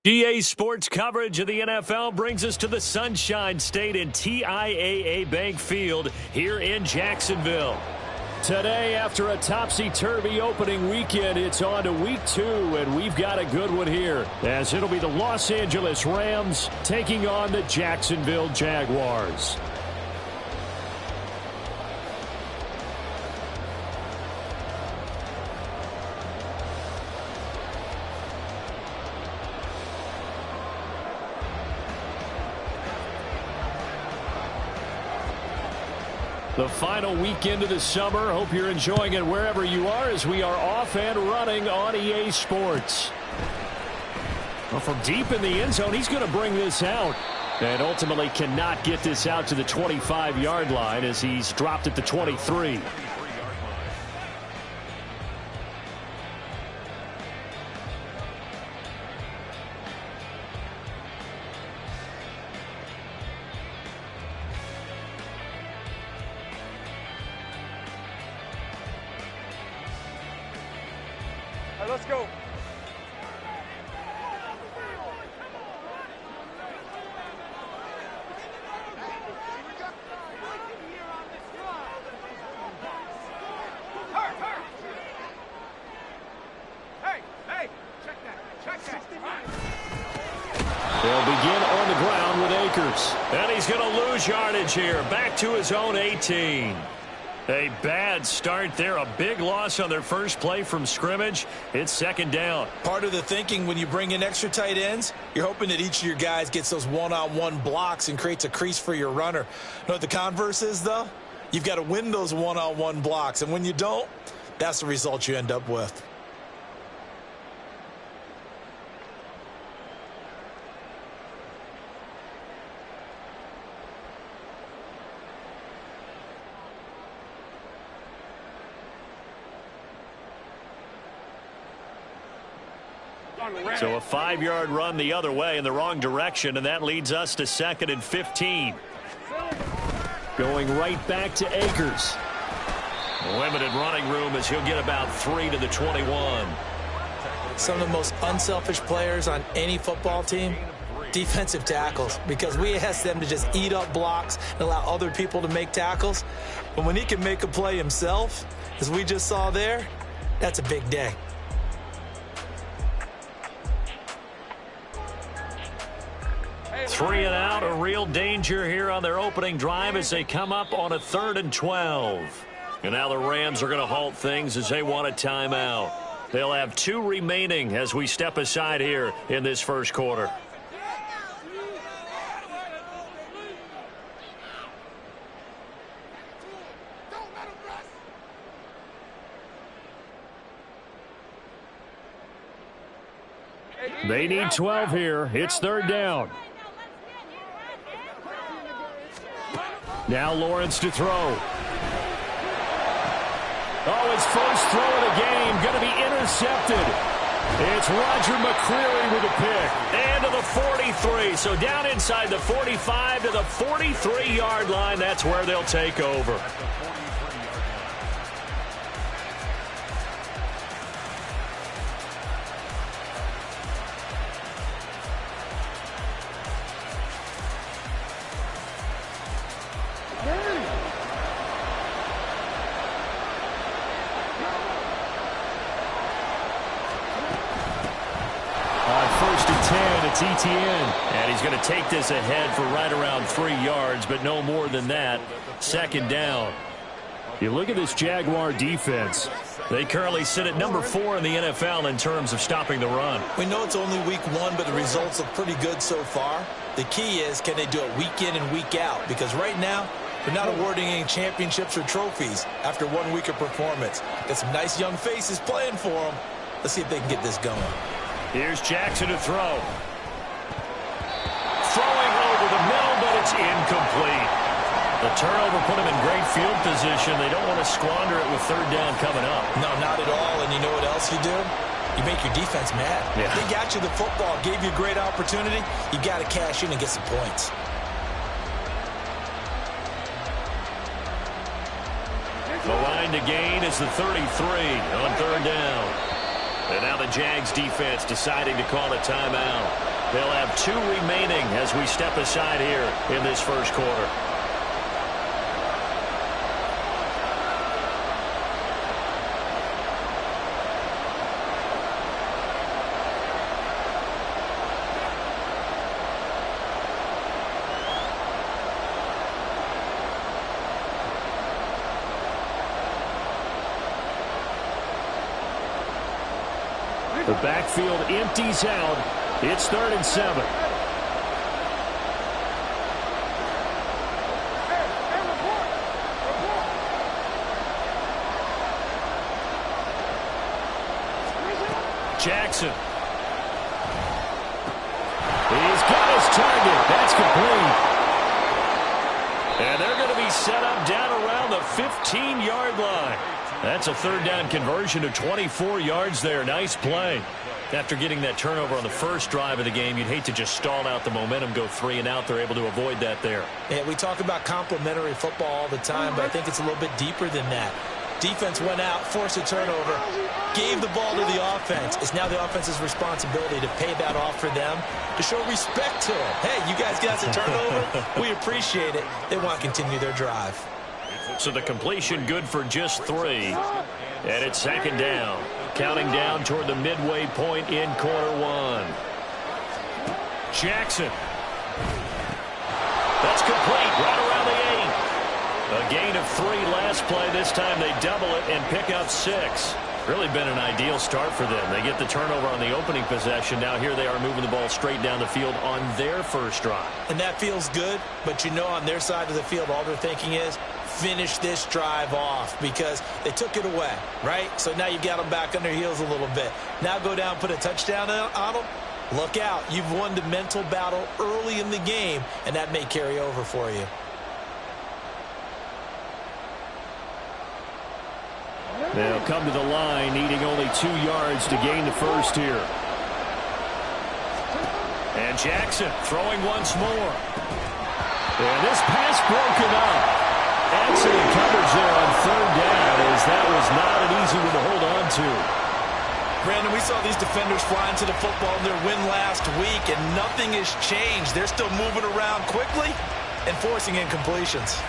EA Sports coverage of the NFL brings us to the Sunshine State in TIAA Bank Field here in Jacksonville. Today, after a topsy-turvy opening weekend, it's on to week 2, and we've got a good one here, as it'll be the Los Angeles Rams taking on the Jacksonville Jaguars. The final weekend of the summer. Hope you're enjoying it wherever you are as we are off and running on EA Sports. Well, from deep in the end zone, he's going to bring this out. And ultimately cannot get this out to the 25-yard line as he's dropped at the 23. Let's go. Hey, check that. They'll begin on the ground with Akers. And he's going to lose yardage here. Back to his own 18. A bad start there. A big loss on their first play from scrimmage. It's second down. Part of the thinking when you bring in extra tight ends, you're hoping that each of your guys gets those one-on-one blocks and creates a crease for your runner. You know what the converse is, though? You've got to win those one-on-one blocks. And when you don't, that's the result you end up with. So a 5-yard run the other way in the wrong direction, and that leads us to 2nd and 15. Going right back to Akers. Limited running room as he'll get about 3 to the 21. Some of the most unselfish players on any football team, defensive tackles, because we ask them to just eat up blocks and allow other people to make tackles. But when he can make a play himself, as we just saw there, that's a big day. 3 and out, a real danger here on their opening drive as they come up on a 3rd and 12. And now the Rams are going to halt things as they want a timeout. They'll have 2 remaining as we step aside here in this first quarter. They need 12 here. It's 3rd down. Now Lawrence to throw. Oh, his first throw of the game going to be intercepted. It's Roger McCreary with a pick. And to the 43. So down inside the 45 to the 43-yard line. That's where they'll take over. ETN, and he's going to take this ahead for right around 3 yards, but no more than that. 2nd down. You look at this Jaguar defense. They currently sit at number 4 in the NFL in terms of stopping the run. We know it's only week 1, but the results look pretty good so far. The key is, can they do it week in and week out? Because right now, they're not awarding any championships or trophies after 1 week of performance. Got some nice young faces playing for them. Let's see if they can get this going. Here's Jackson to throw. Throwing over the middle, but it's incomplete. The turnover put him in great field position. They don't want to squander it with 3rd down coming up. No, not at all. And you know what else you do? You make your defense mad. Yeah. They got you the football, gave you a great opportunity. You got to cash in and get some points. The line to gain is the 33 on 3rd down. And now the Jags defense deciding to call a timeout. They'll have 2 remaining as we step aside here in this first quarter. The backfield empties out. It's 3rd and 7. Jackson. He's got his target. That's complete. And they're going to be set up down around the 15-yard line. That's a 3rd down conversion of 24 yards there. Nice play. After getting that turnover on the first drive of the game, you'd hate to just stall out the momentum, go 3 and out. They're able to avoid that there. Yeah, we talk about complementary football all the time, but I think it's a little bit deeper than that. Defense went out, forced a turnover, gave the ball to the offense. It's now the offense's responsibility to pay that off for them, to show respect to them. Hey, you guys got a turnover. We appreciate it. They want to continue their drive. So the completion good for just 3. And it's 2nd down. Counting down toward the midway point in quarter 1. Jackson. That's complete right around the 8. A gain of 3 last play. This time they double it and pick up 6. Really been an ideal start for them. They get the turnover on the opening possession. Now here they are moving the ball straight down the field on their first drive. And that feels good, but you know on their side of the field all they're thinking is finish this drive off because they took it away, right? So now you've got them back on their heels a little bit. Now go down, put a touchdown on them. Look out. You've won the mental battle early in the game, and that may carry over for you. They'll come to the line, needing only 2 yards to gain the first here. And Jackson throwing once more. And this pass broken up. Excellent coverage there on 3rd down, as that was not an easy one to hold on to. Brandon, we saw these defenders flying to the football in their win last week, and nothing has changed. They're still moving around quickly and forcing incompletions.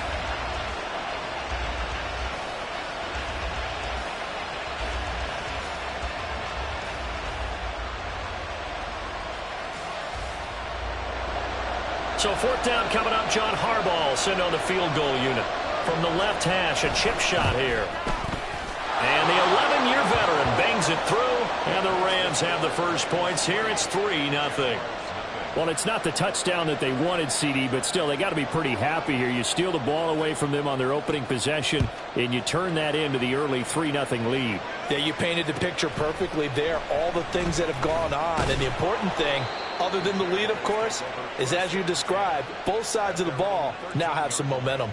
So 4th down coming up. John Harbaugh sent on the field goal unit. From the left hash, a chip shot here. And the 11-year veteran bangs it through, and the Rams have the first points here. It's 3-0. Well, it's not the touchdown that they wanted, CD, but still, they got to be pretty happy here. You steal the ball away from them on their opening possession, and you turn that into the early 3-0 lead. Yeah, you painted the picture perfectly there, all the things that have gone on. And the important thing, other than the lead, of course, is as you described, both sides of the ball now have some momentum.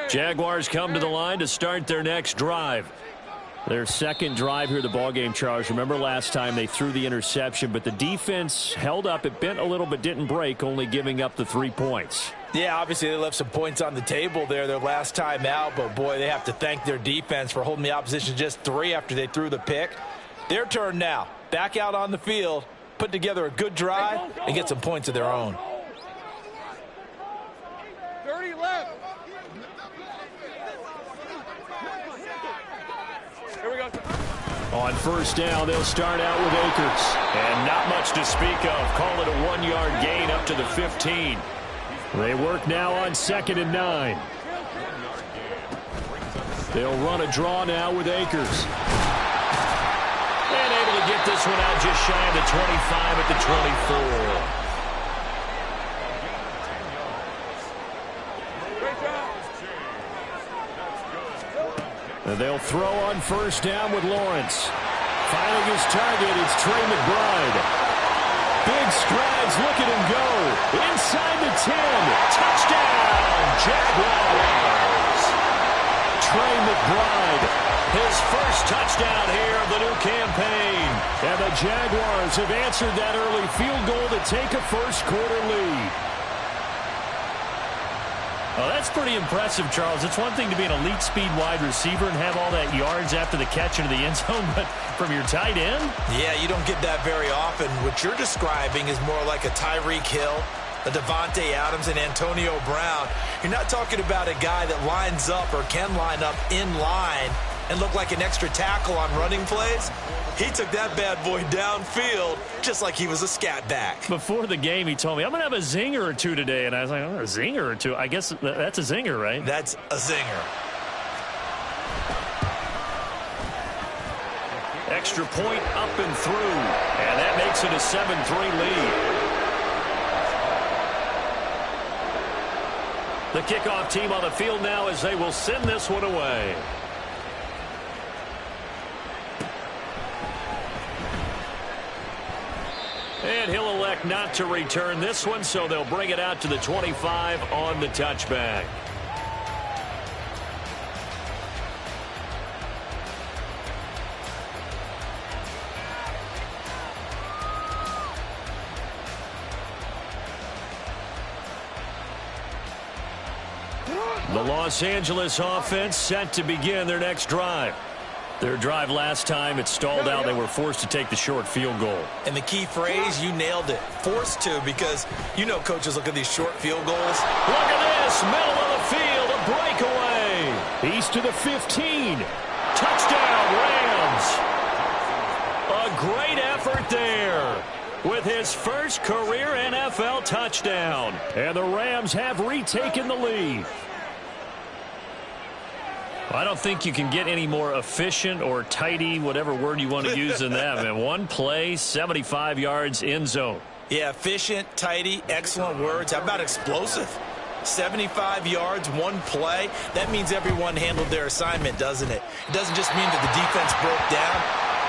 Jaguars come to the line to start their next drive. Their second drive here, the ballgame, Charles. Remember last time they threw the interception, but the defense held up. It bent a little but didn't break, only giving up the 3 points. Yeah, obviously they left some points on the table there their last time out, but boy, they have to thank their defense for holding the opposition just 3 after they threw the pick. Their turn now. Back out on the field, put together a good drive, and get some points of their own. 30 left. Here we go. On first down, they'll start out with Akers. And not much to speak of. Call it a 1-yard gain up to the 15. They work now on 2nd and 9. They'll run a draw now with Akers. And able to get this one out just shy of the 25 at the 24. And they'll throw on first down with Lawrence. Finding his target, it's Trey McBride. big strides. Look at him go. Inside the 10. Touchdown, Jaguars. Trey McBride, his first touchdown here of the new campaign. And the Jaguars have answered that early field goal to take a first-quarter lead. Well, that's pretty impressive, Charles. It's one thing to be an elite speed wide receiver and have all that yards after the catch into the end zone, but from your tight end? Yeah, you don't get that very often. What you're describing is more like a Tyreek Hill, a Devontae Adams, and Antonio Brown. You're not talking about a guy that lines up or can line up in line and look like an extra tackle on running plays. He took that bad boy downfield just like he was a scat back. Before the game, he told me, I'm going to have a zinger or two today. And I was like, oh, a zinger or two? I guess that's a zinger, right? That's a zinger. Extra point up and through. And that makes it a 7-3 lead. The kickoff team on the field now as they will send this one away. And he'll elect not to return this one, so they'll bring it out to the 25 on the touchback. The Los Angeles offense set to begin their next drive. Their drive last time, it stalled out. They were forced to take the short field goal. And the key phrase, you nailed it. Forced to, because you know coaches look at these short field goals. Look at this, middle of the field, a breakaway. He's to the 15. Touchdown, Rams. A great effort there with his first career NFL touchdown. And the Rams have retaken the lead. I don't think you can get any more efficient or tidy, whatever word you want to use in that. Man, one play, 75 yards, end zone. Yeah, efficient, tidy, excellent words. How about explosive? 75 yards, one play. That means everyone handled their assignment, doesn't it? It doesn't just mean that the defense broke down.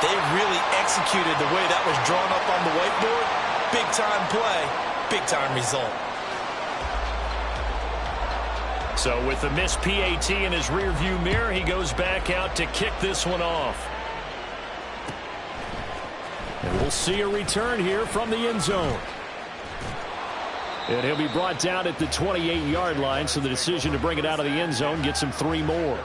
They really executed the way that was drawn up on the whiteboard. Big-time play, big-time result. So with the missed PAT in his rearview mirror, he goes back out to kick this one off. And we'll see a return here from the end zone. And he'll be brought down at the 28-yard line, so the decision to bring it out of the end zone gets him 3 more.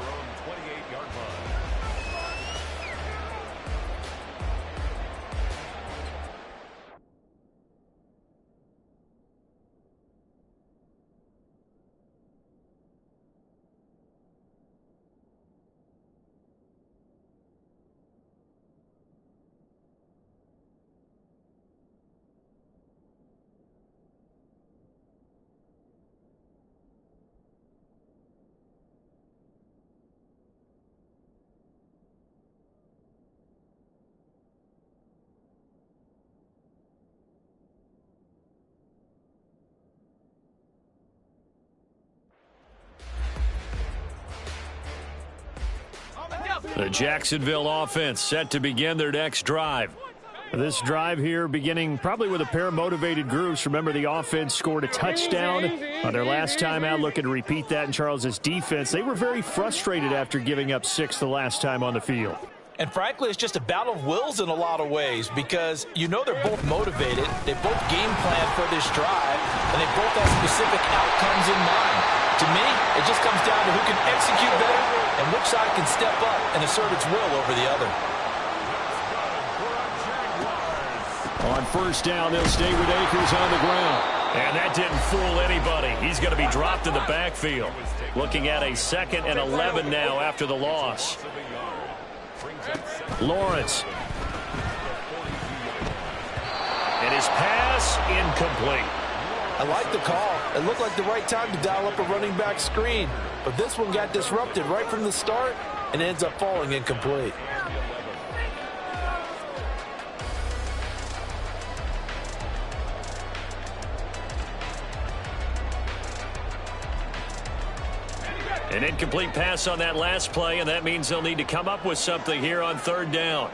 The Jacksonville offense set to begin their next drive. This drive here beginning probably with a pair of motivated groups. Remember, the offense scored a touchdown on their last time out, looking to repeat that in Charles's defense. They were very frustrated after giving up 6 the last time on the field. And frankly, it's just a battle of wills in a lot of ways, because you know they're both motivated, they both game plan for this drive, and they both have specific outcomes in mind. To me, it just comes down to who can execute better and which side can step up and assert its will over the other. On first down, they'll stay with Akers on the ground. And that didn't fool anybody. He's going to be dropped in the backfield. Looking at a 2nd and 11 now after the loss. Lawrence. And his pass incomplete. I like the call. It looked like the right time to dial up a running back screen. But this one got disrupted right from the start and ends up falling incomplete. An incomplete pass on that last play, and that means they'll need to come up with something here on 3rd down.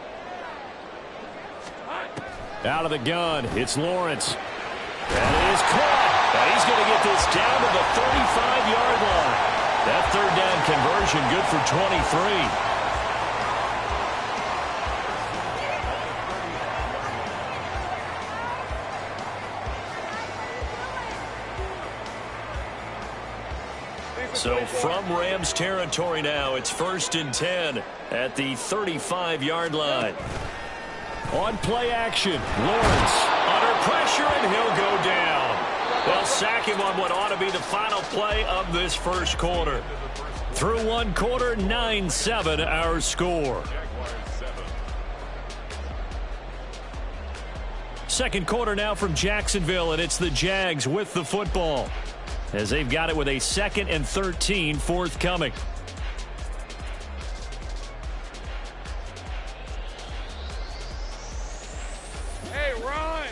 Out of the gun, it's Lawrence. That is caught. And he's going to get this down to the 35-yard line. That third down conversion good for 23. So from Rams territory now, it's 1st and 10 at the 35-yard line. On play action, Lawrence under pressure, and he'll go down. They'll sack him on what ought to be the final play of this first quarter. Through one quarter, 9-7 our score. Second quarter now from Jacksonville, and it's the Jags with the football, as they've got it with a 2nd and 13 forthcoming. Hey, run!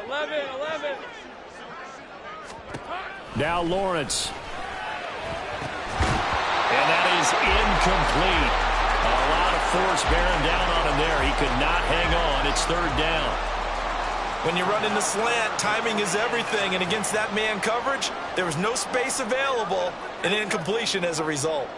Eleven. Now Lawrence. And that is incomplete. A lot of force bearing down on him there. He could not hang on. It's 3rd down. When you run in the slant, timing is everything. And against that man coverage, there was no space available, and incompletion as a result.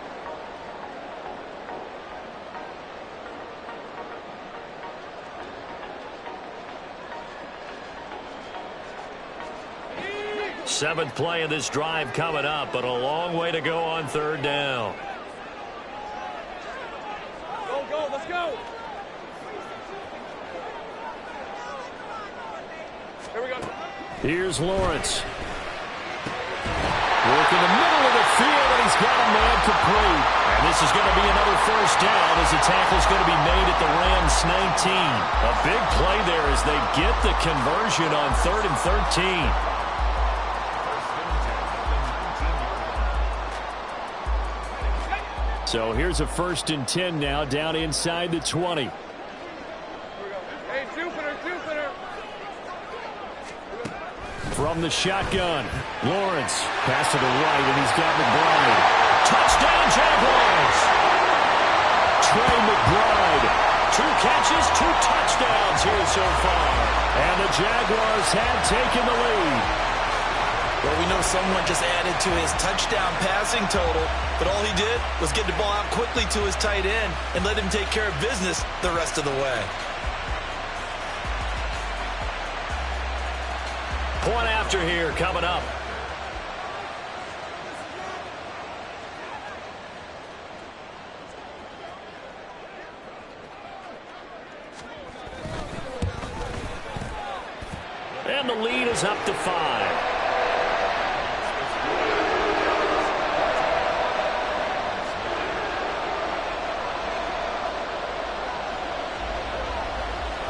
Seventh play of this drive coming up, but a long way to go on 3rd down. Go, let's go! Here we go. Here's Lawrence. Working the middle of the field, and he's got a man complete. And this is going to be another 1st down as the tackle's going to be made at the Rams 19. A big play there as they get the conversion on 3rd and 13. So here's a 1st and 10 now, down inside the 20. Hey, Jupiter! From the shotgun, Lawrence, pass to the right, and he's got McBride. Touchdown, Jaguars! Trey McBride, 2 catches, 2 touchdowns here so far. And the Jaguars have taken the lead. Well, we know someone just added to his touchdown passing total, but all he did was get the ball out quickly to his tight end and let him take care of business the rest of the way. Point after here coming up. And the lead is up to 5.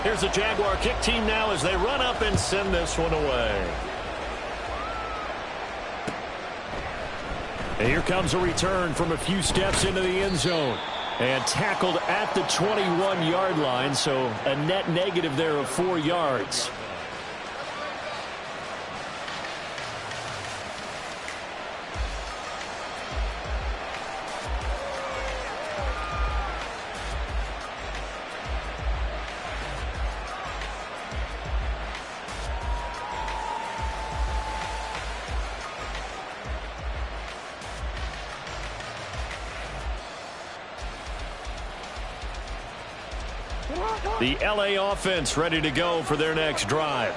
Here's the Jaguar kick team now as they run up and send this one away. And here comes a return from a few steps into the end zone. And tackled at the 21-yard line, so a net negative there of 4 yards. The L.A. offense ready to go for their next drive.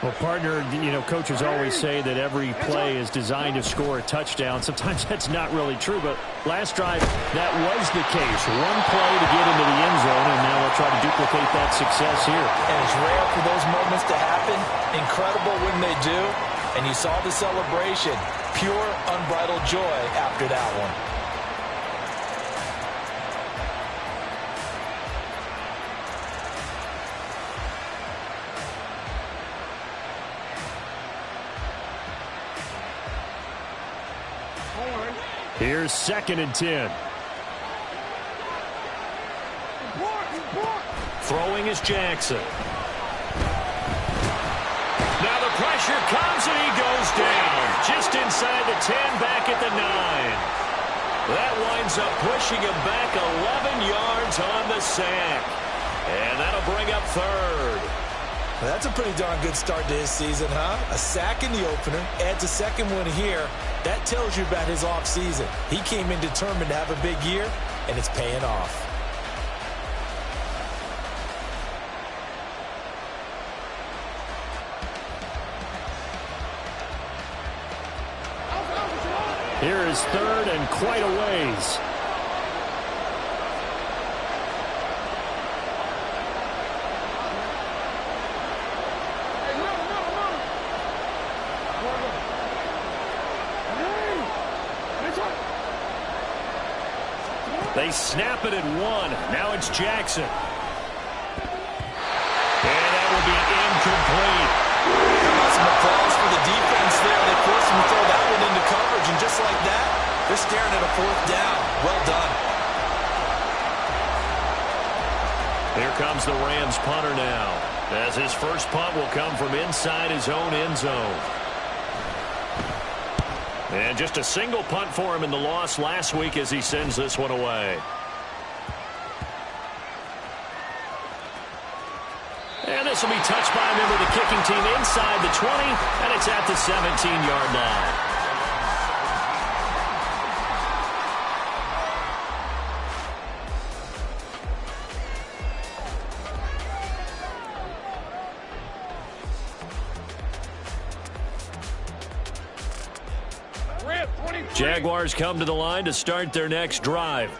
Well, partner, coaches always say that every play is designed to score a touchdown. Sometimes that's not really true, but last drive, that was the case. One play to get into the end zone, and now they'll try to duplicate that success here. And it's rare for those moments to happen. Incredible when they do. And you saw the celebration. Pure, unbridled joy after that one. Here's 2nd and 10. Throwing is Jackson. Now the pressure comes and he goes down. Just inside the 10, back at the 9. That winds up pushing him back 11 yards on the sack. And that'll bring up third. Well, that's a pretty darn good start to his season, huh? A sack in the opener, adds a second one here. That tells you about his offseason. He came in determined to have a big year, and it's paying off. Here is third and quite a ways. They snap it at 1. Now it's Jackson. And that will be incomplete. Some applause for the defense there. They forced him to throw that one into coverage, and just like that, they're staring at a 4th down. Well done. Here comes the Rams punter now, as his first punt will come from inside his own end zone. And just a single punt for him in the loss last week as he sends this one away. And this will be touched by a member of the kicking team inside the 20, and it's at the 17-yard line. Jaguars come to the line to start their next drive.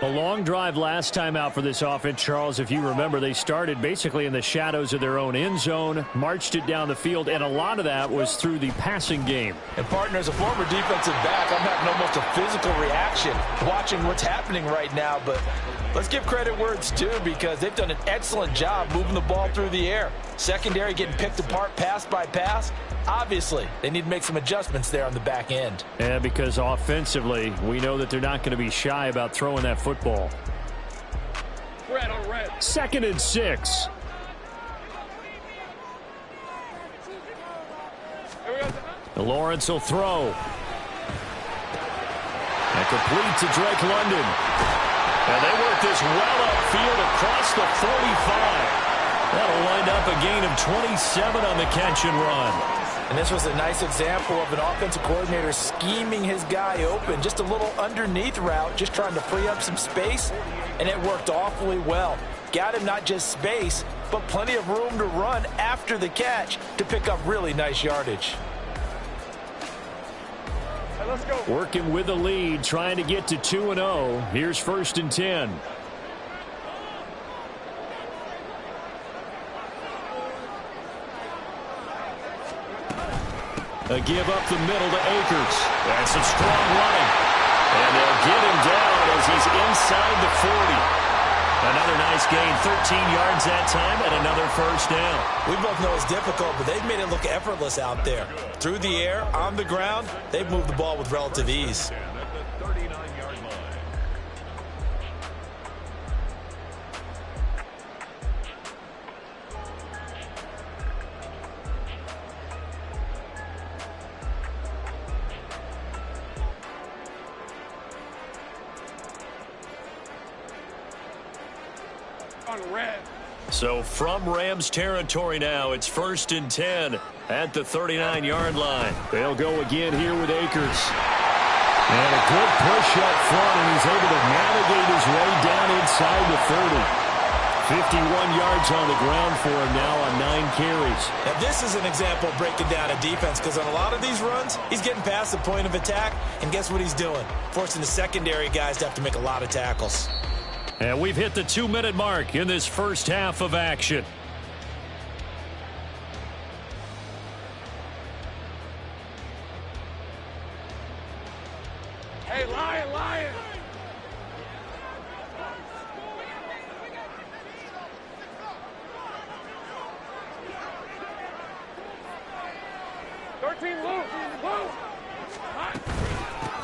A long drive last time out for this offense, Charles. If you remember, they started basically in the shadows of their own end zone, marched it down the field, and a lot of that was through the passing game. And, partner, as a former defensive back, I'm having almost a physical reaction watching what's happening right now. But let's give credit where it's due, because they've done an excellent job moving the ball through the air. Secondary getting picked apart pass by pass. Obviously, they need to make some adjustments there on the back end. Yeah, because offensively, we know that they're not going to be shy about throwing that football. Red on red. 2nd and 6. Lawrence will throw. And complete to Drake London. And they work this well upfield across the 45. That'll wind up a gain of 27 on the catch and run. And this was a nice example of an offensive coordinator scheming his guy open. Just a little underneath route, just trying to free up some space, and it worked awfully well. Got him not just space, but plenty of room to run after the catch to pick up really nice yardage. Hey, let's go. Working with the lead, trying to get to 2-0. Here's 1st and 10. A give up the middle to Akers. That's some strong running. And they'll get him down as he's inside the 40. Another nice gain, 13 yards that time, and another 1st down. We both know it's difficult, but they've made it look effortless out there. Through the air, on the ground, they've moved the ball with relative ease. So from Rams territory now, it's 1st and 10 at the 39-yard line. They'll go again here with Akers. And a good push up front, and he's able to navigate his way down inside the 30. 51 yards on the ground for him now on 9 carries. Now this is an example of breaking down a defense, because on a lot of these runs, he's getting past the point of attack, and guess what he's doing? Forcing the secondary guys to have to make a lot of tackles. And we've hit the 2-minute mark in this first half of action. Hey, Lion, Lion.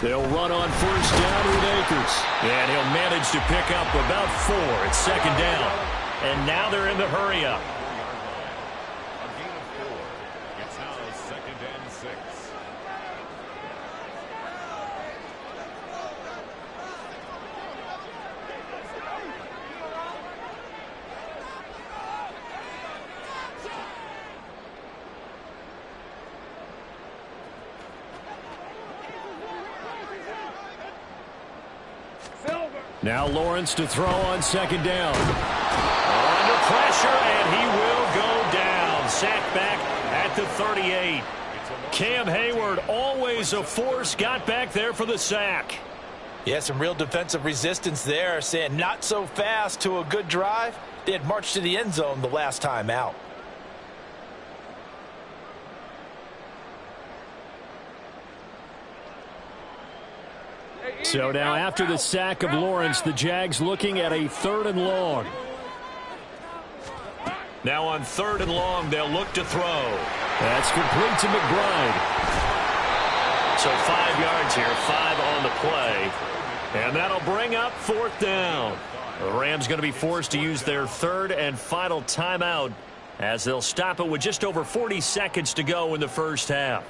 They'll run on 1st down with Akers. And he'll manage to pick up about 4 at 2nd down. and now they're in the hurry-up. A gain of 4. It's now 2nd and 6. Now Lawrence to throw on 2nd down. Under pressure, and he will go down. Sacked back at the 38. Cam Hayward, always a force, got back there for the sack. Yeah, some real defensive resistance there, saying not so fast to a good drive. They had marched to the end zone the last time out. So now after the sack of Lawrence, the Jags looking at a 3rd and long. Now on 3rd and long, they'll look to throw. That's complete to McBride. So 5 yards here, 5 on the play. And that'll bring up 4th down. The Rams going to be forced to use their 3rd and final timeout as they'll stop it with just over 40 seconds to go in the first half.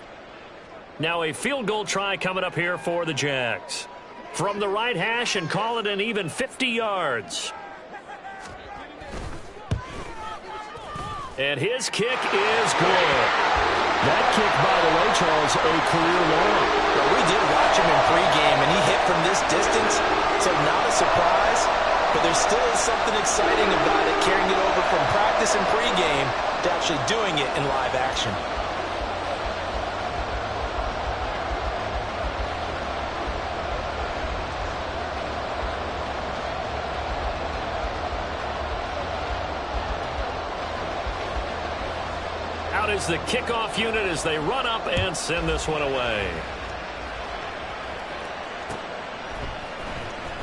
Now a field goal try coming up here for the Jags. From the right hash and call it an even 50 yards. And his kick is good. That kick, by the way, Charles, a career long. Well, we did watch him in pregame, and he hit from this distance, so not a surprise. But there still is something exciting about it, carrying it over from practice and pregame to actually doing it in live action. Out is the kickoff unit as they run up and send this one away.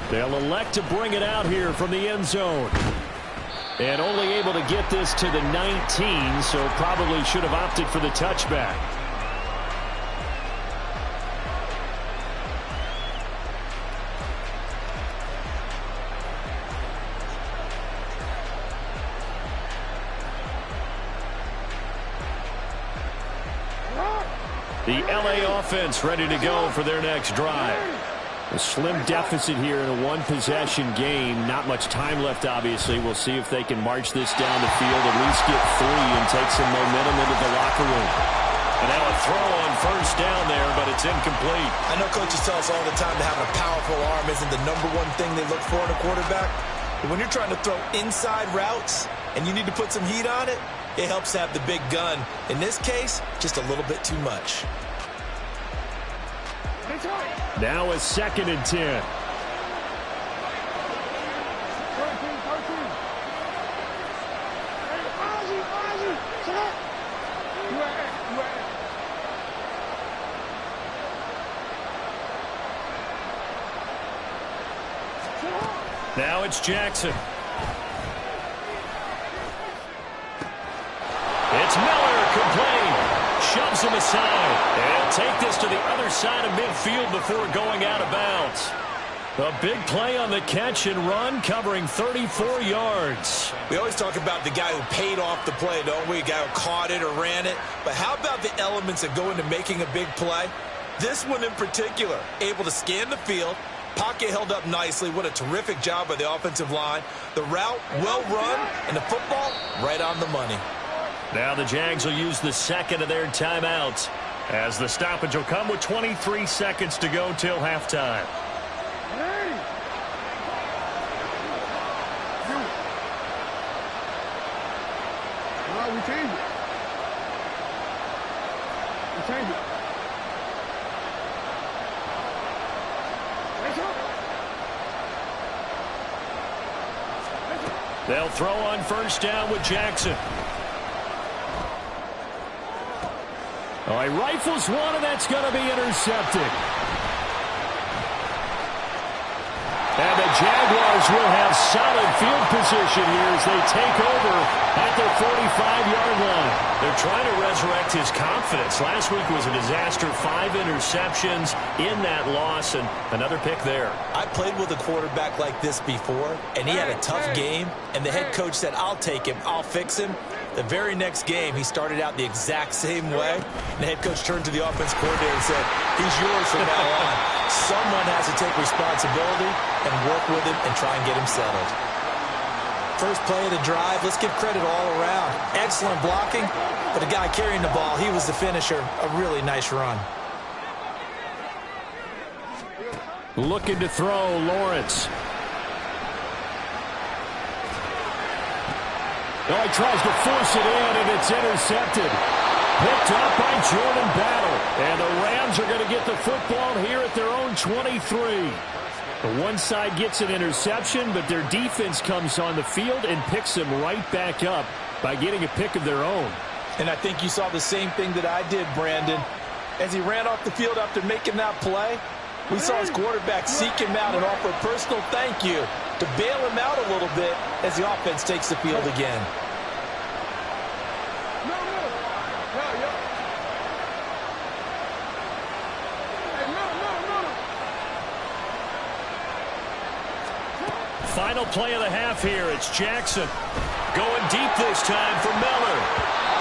They'll elect to bring it out here from the end zone. And only able to get this to the 19, so probably should have opted for the touchback. The LA offense ready to go for their next drive. A slim deficit here in a one-possession game. Not much time left, obviously. We'll see if they can march this down the field, at least get 3 and take some momentum into the locker room. And now a throw on 1st down there, but it's incomplete. I know coaches tell us all the time that having a powerful arm isn't the #1 thing they look for in a quarterback. But when you're trying to throw inside routes and you need to put some heat on it, it helps have the big gun. In this case, just a little bit too much. Now a 2nd and 10. Now it's Jackson. It's Miller, complete. Shoves him aside. And take this to the other side of midfield before going out of bounds. A big play on the catch and run, covering 34 yards. We always talk about the guy who paid off the play, don't we? A guy who caught it or ran it. But how about the elements that go into making a big play? This one in particular, able to scan the field, pocket held up nicely. What a terrific job by the offensive line. The route, well run, and the football, right on the money. Now the Jags will use the 2nd of their timeouts as the stoppage will come with 23 seconds to go till halftime. We change it. We change it. They'll throw on 1st down with Jackson. Oh, he rifles one, and that's going to be intercepted. And the Jaguars will have solid field position here as they take over at their 45-yard line. They're trying to resurrect his confidence. Last week was a disaster. 5 interceptions in that loss, and another pick there. I played with a quarterback like this before, and he had a tough game, and the head coach said, I'll take him, I'll fix him. The very next game, he started out the exact same way. And the head coach turned to the offense coordinator and said, he's yours from now on. Someone has to take responsibility and work with him and try and get him settled. First play of the drive, let's give credit all around. Excellent blocking, but the guy carrying the ball, he was the finisher. A really nice run. Looking to throw, Lawrence. Oh, he tries to force it in, and it's intercepted. Picked up by Jordan Battle. And the Rams are going to get the football here at their own 23. The one side gets an interception, but their defense comes on the field and picks them right back up by getting a pick of their own. And I think you saw the same thing that I did, Brandon. As he ran off the field after making that play, we saw his quarterback seek him out and offer a personal thank you to bail him out a little bit as the offense takes the field again. Final play of the half here. It's Jackson going deep this time for Miller.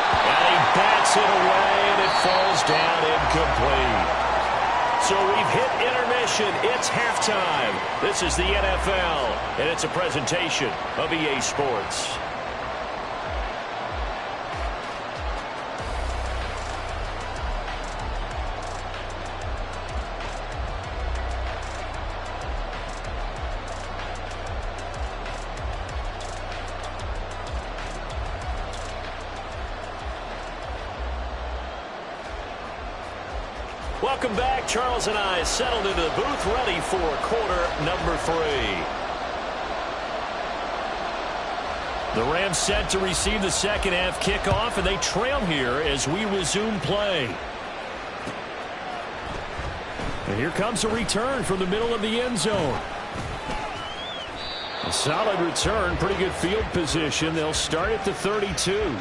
And he bats it away, and it falls down incomplete. So we've hit intermission. It's halftime. This is the NFL, and it's a presentation of EA Sports. Welcome back. Charles and I settled into the booth, ready for quarter number 3. The Rams set to receive the second half kickoff, and they trail here as we resume play. And here comes a return from the middle of the end zone. A solid return, pretty good field position. They'll start at the 32.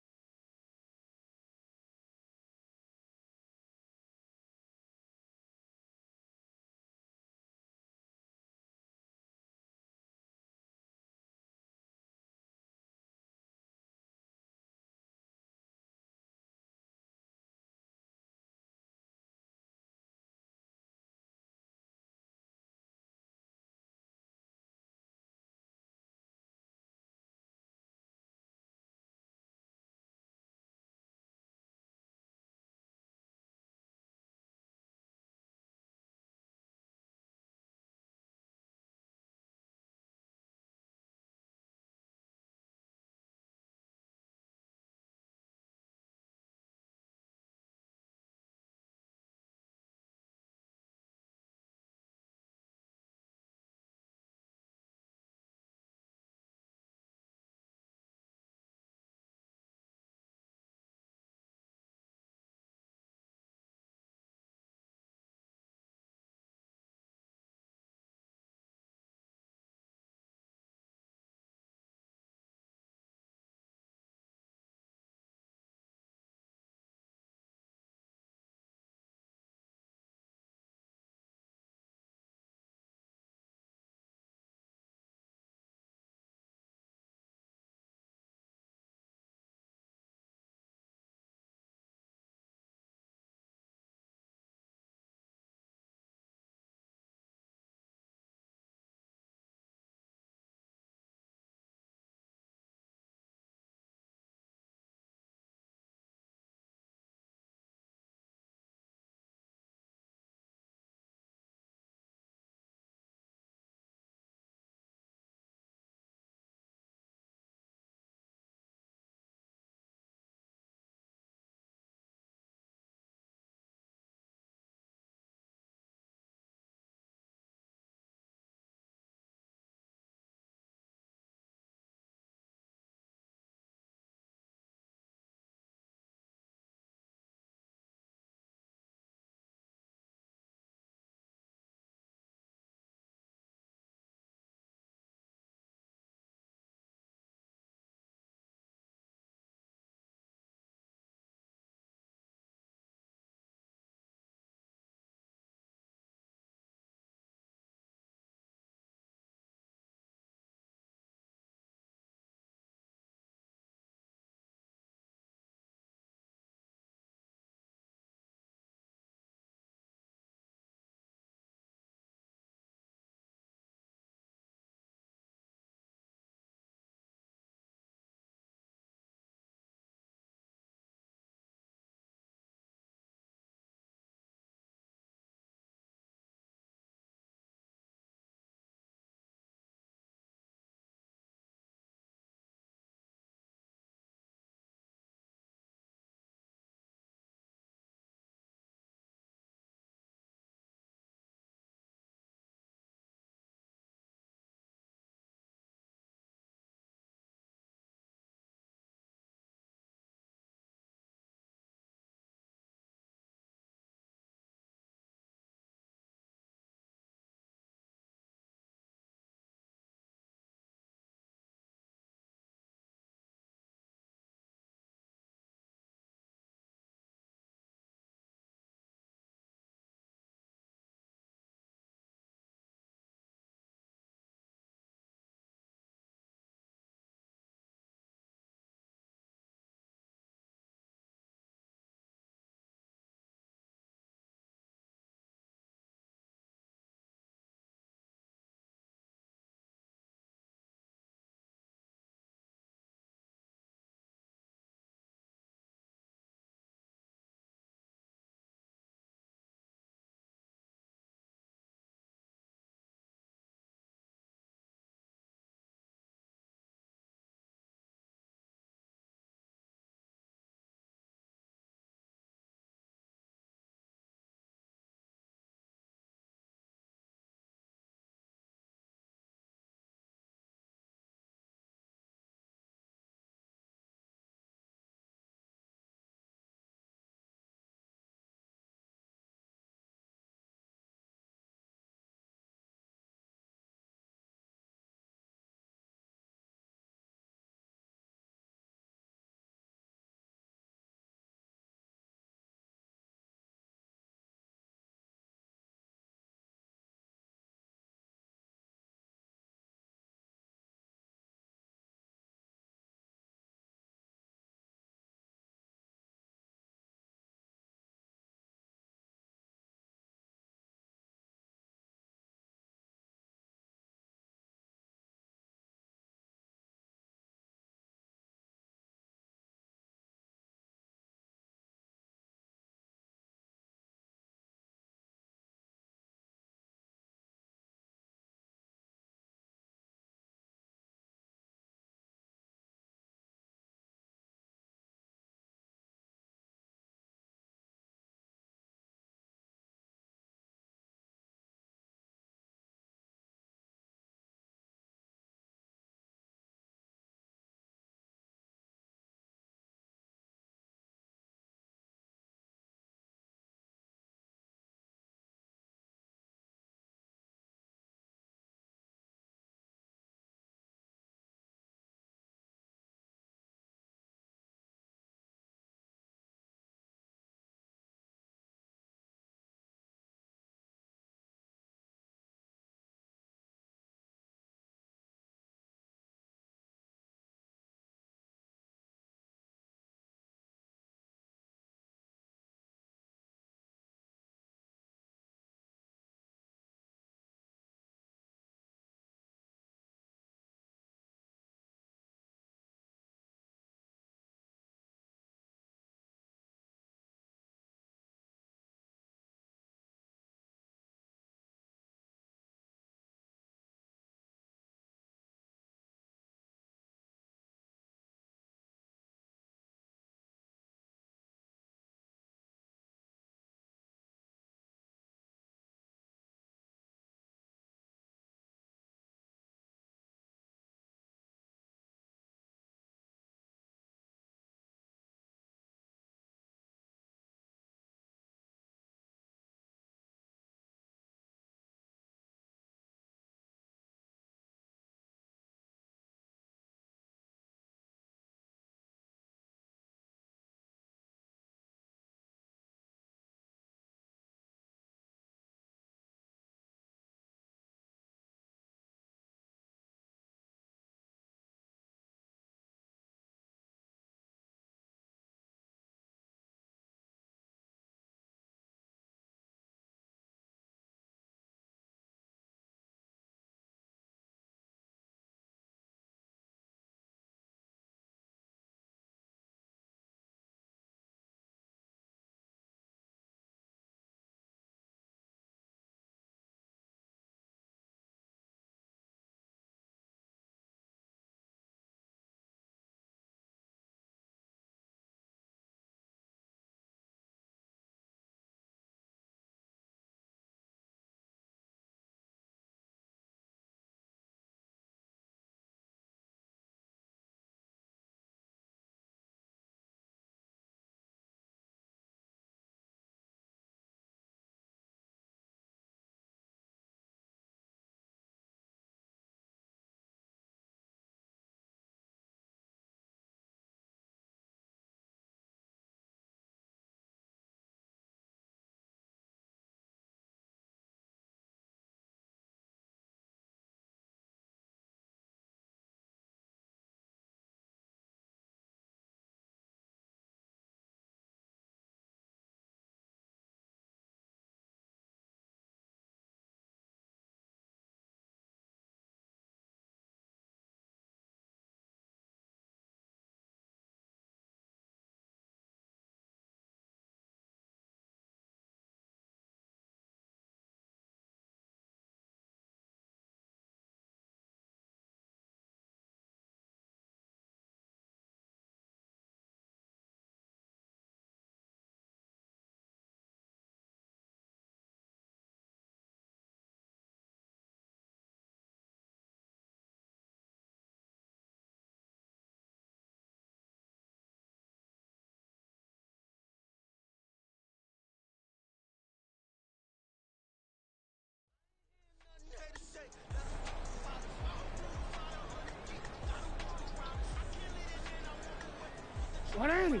180.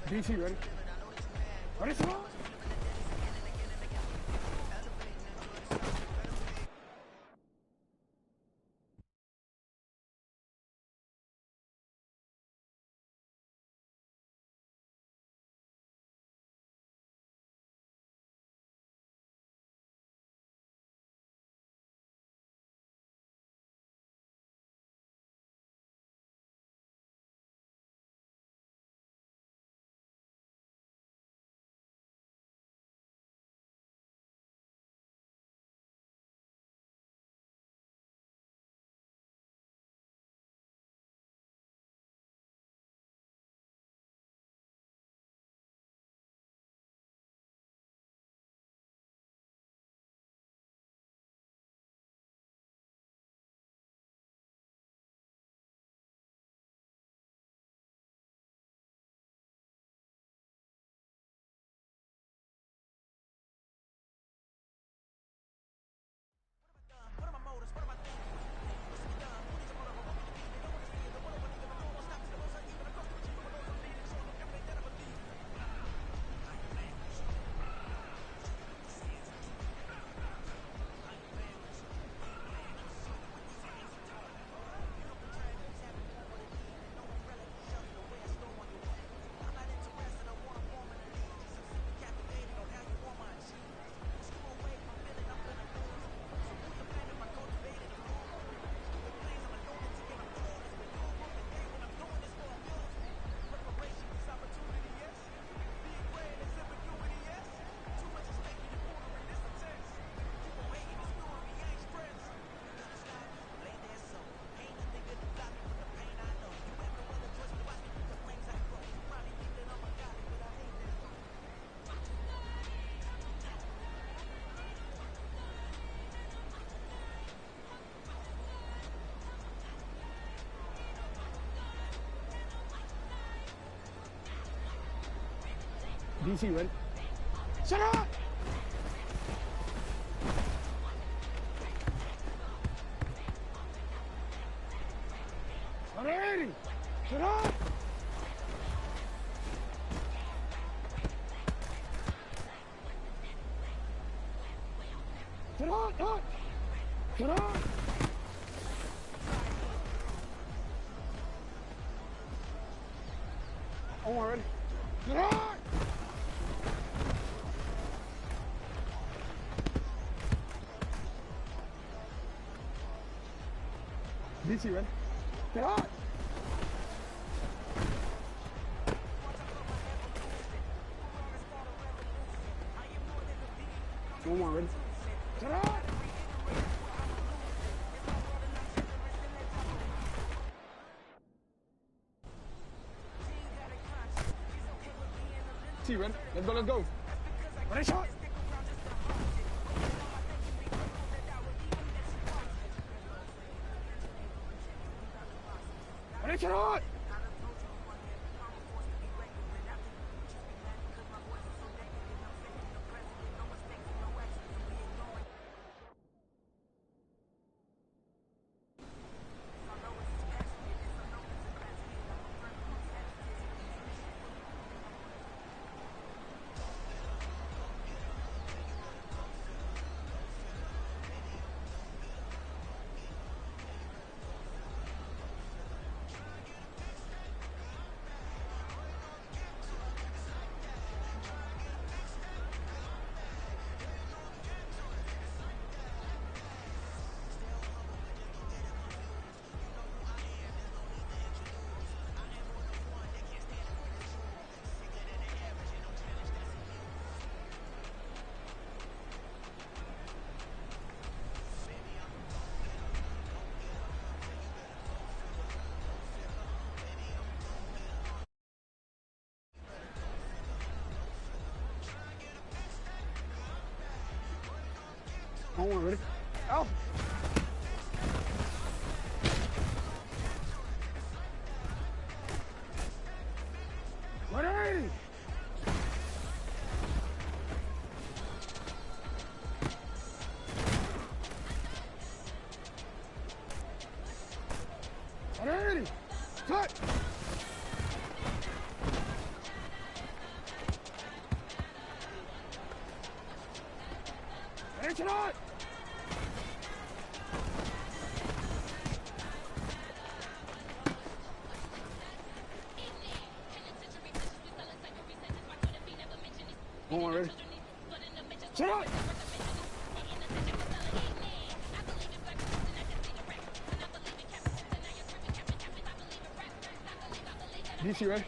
DC, ready? Ready, come on. DC, ready? Shut up! Ready! Shut up! Shut up! Shut up! Oh, ready? Shut up! DC, ready? Get on! One more, ready? Get on! C, ready? Let's go, let's go! Ready, shot! Ready, get on! Hold on, ready? Out! Ready! it out! One more, ready? Sit out! DC, ready?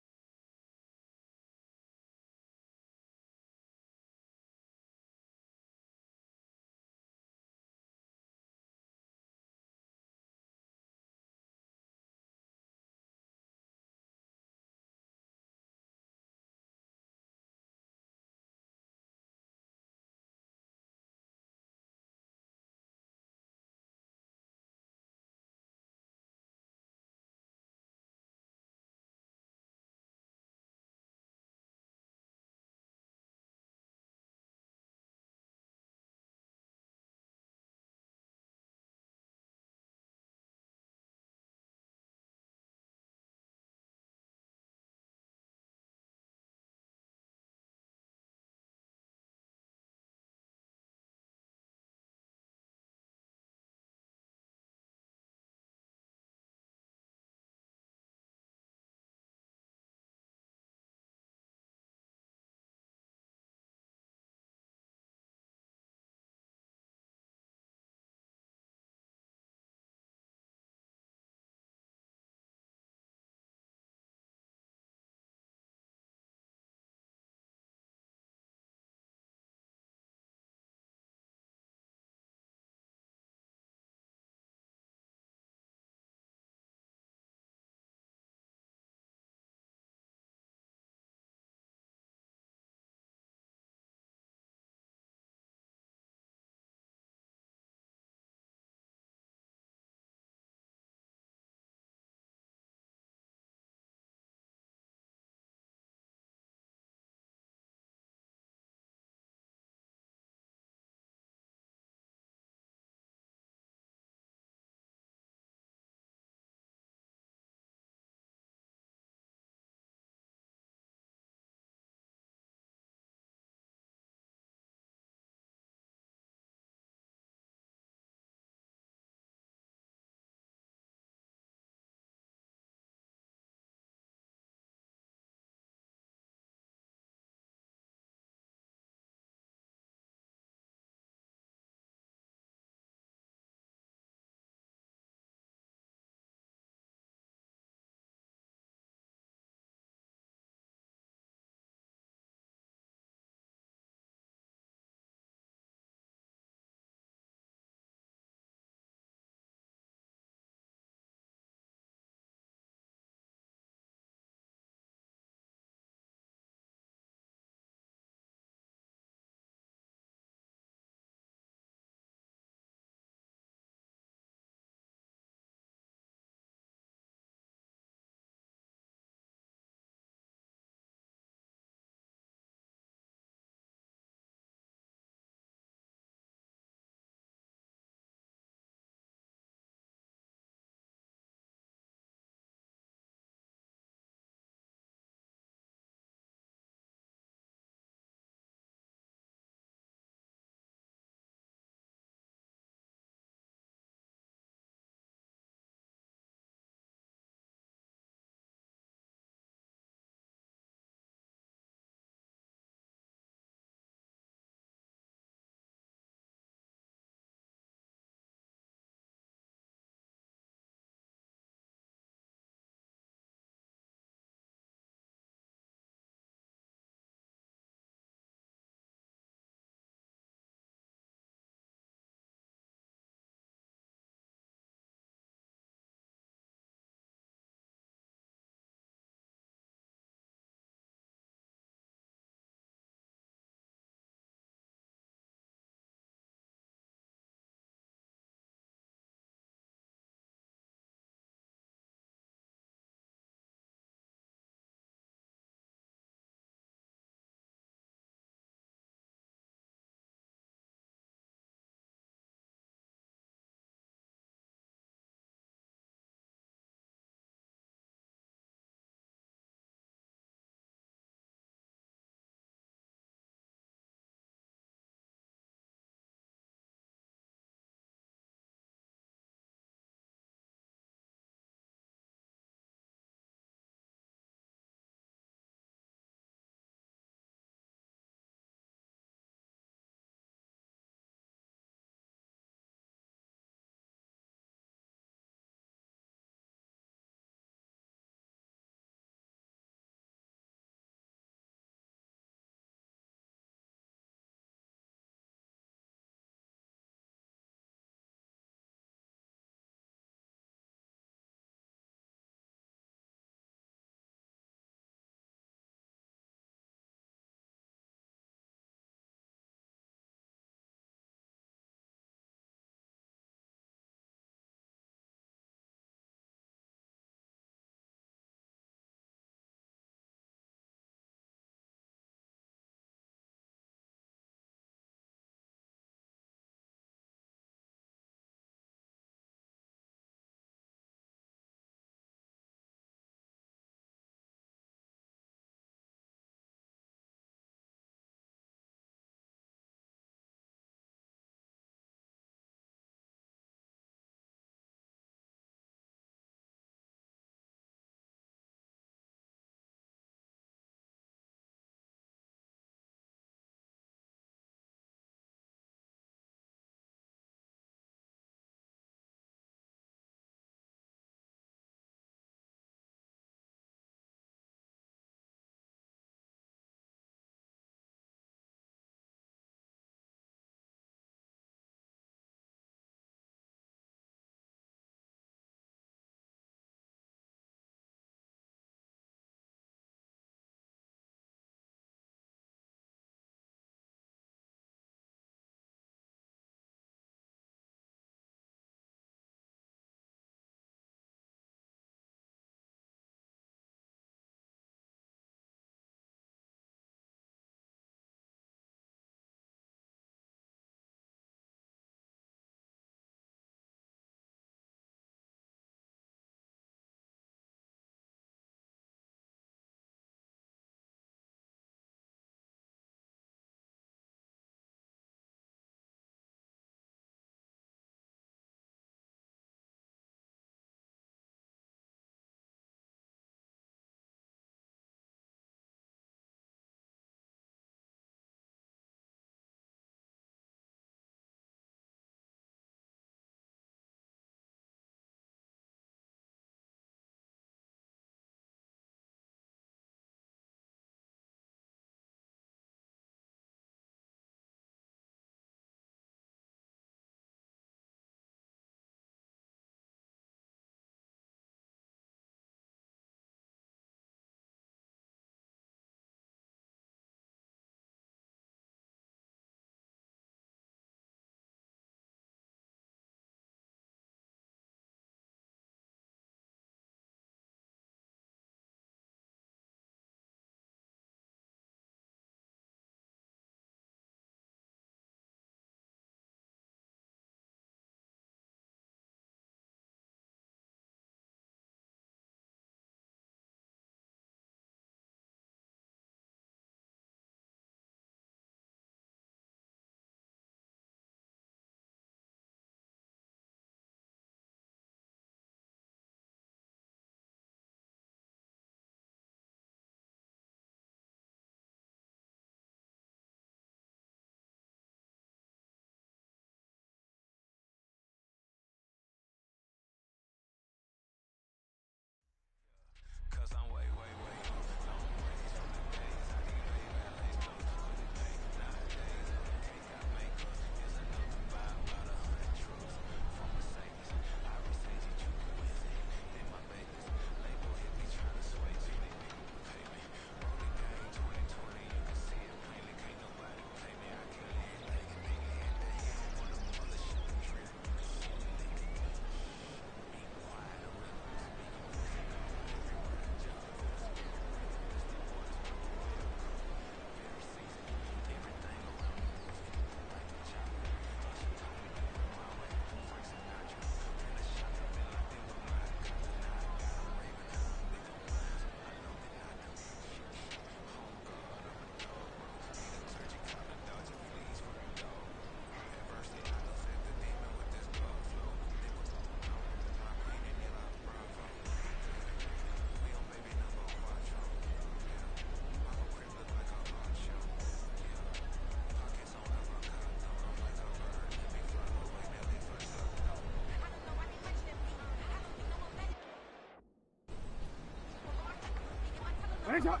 Ready, shot.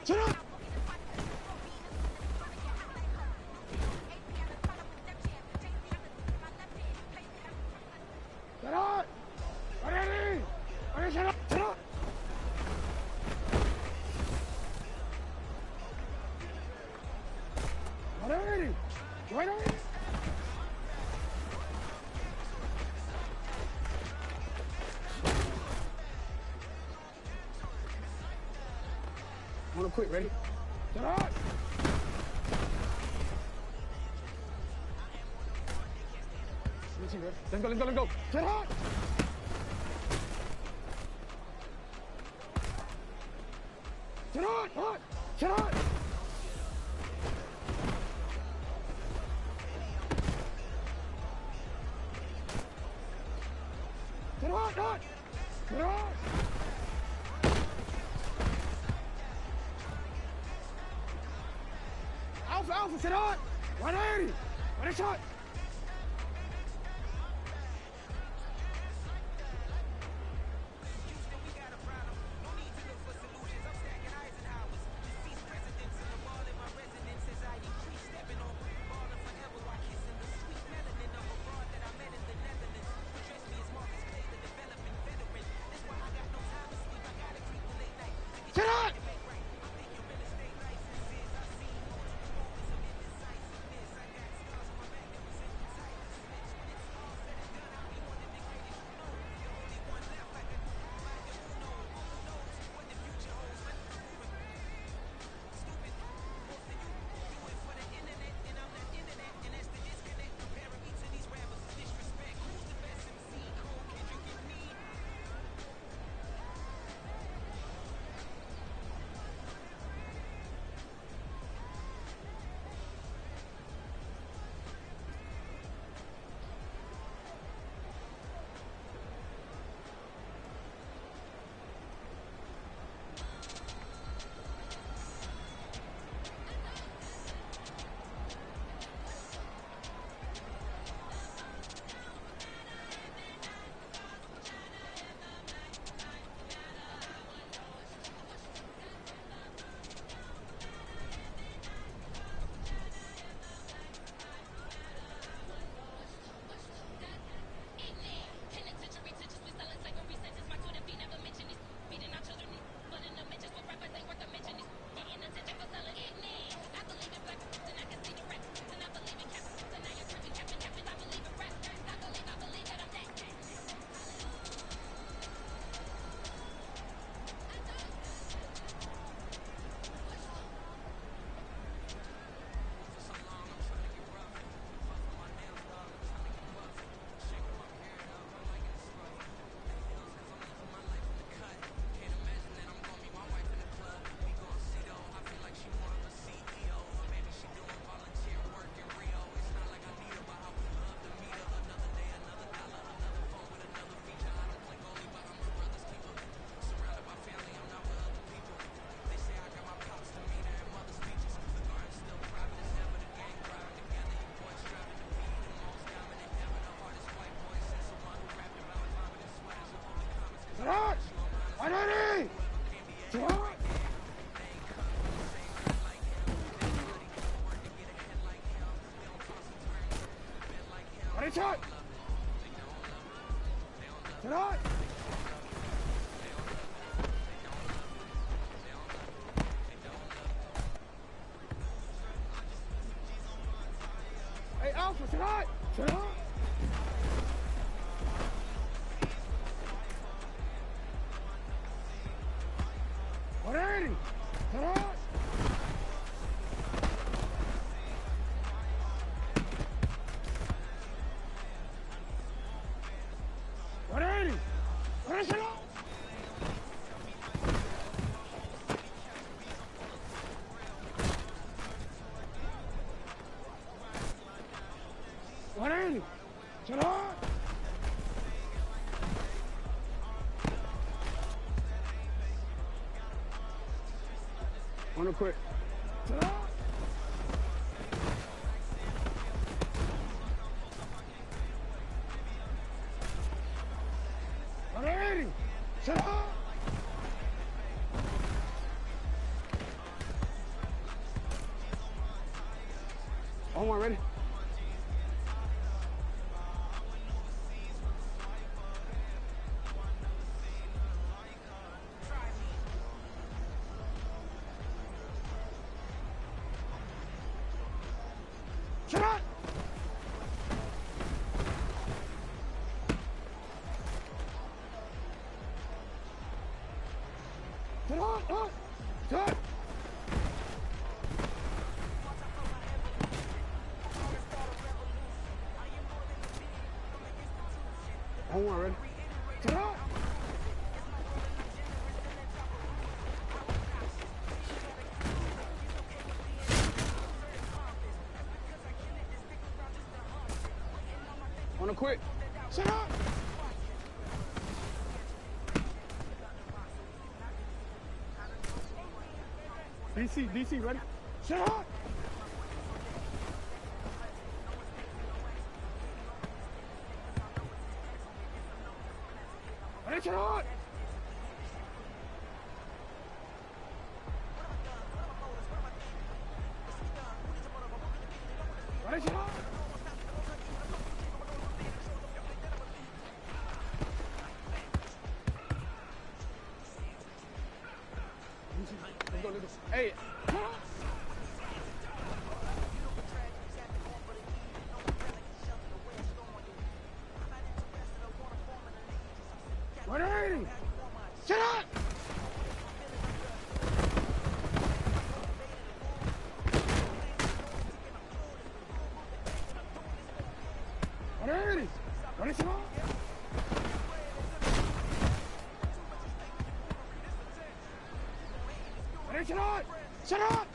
Shut up! Shut up! Ready! Ready, shut up! Shut up! Ready! Ready! I want to quit, ready? Shut up! Let's go, let's go. Shut up! Shut up! What? Shut up! Shut up! What? Shut up! Alpha, sit on! 180! Ready, shot! Sit on! Ready, shot! Get on! Hey, Alpha, sit on! Sit on! Ready! Sit on! Ready! Ready, sit on! Ready! Sit on! Wanna quit. Ready. Shut up. Omar, ready? Shut up! Shut up! Shut up! Omar, ready? Shut up! Wanna quit? Shut up! DC, ready? Shut up! Ready, shut up! Ready, shut up! Let's go. Hey! Ready! Shut up! Ready! Ready, shut up! Ready, shut up! Shut up!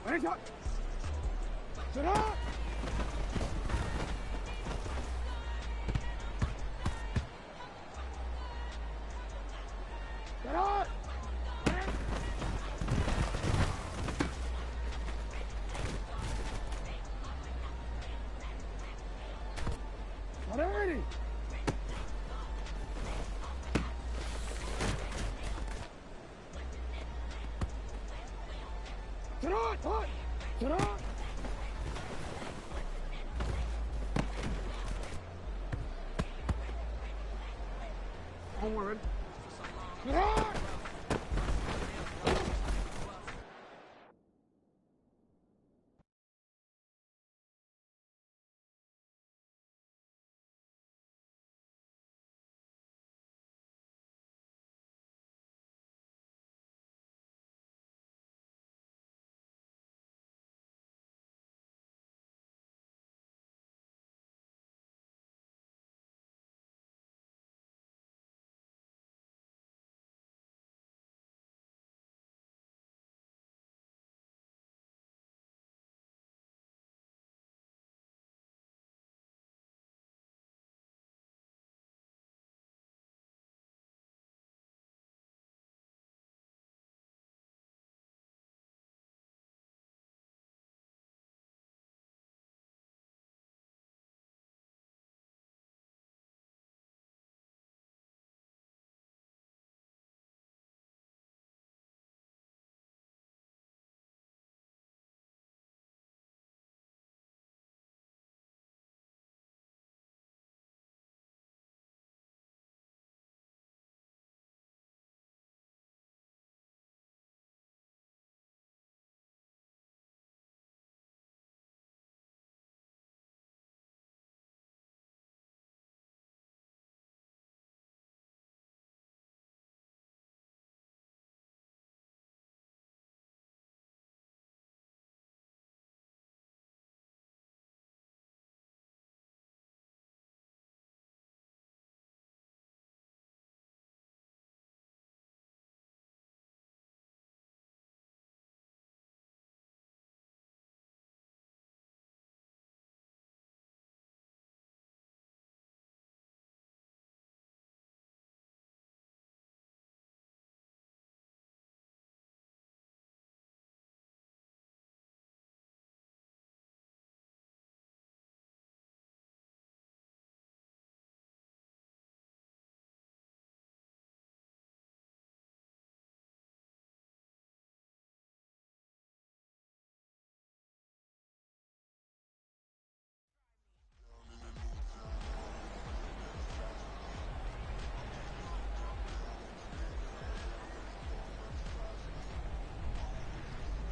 Ready, shot. Sit up. Get up. Ready. Sit on, hot. Sit on. Onward. Sit on.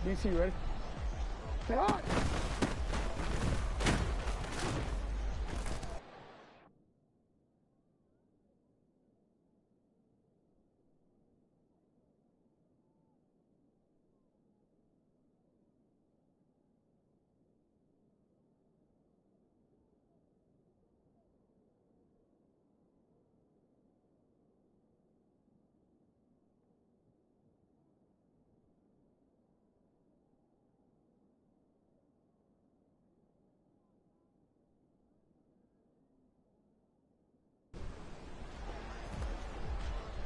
DC, ready? Sit on.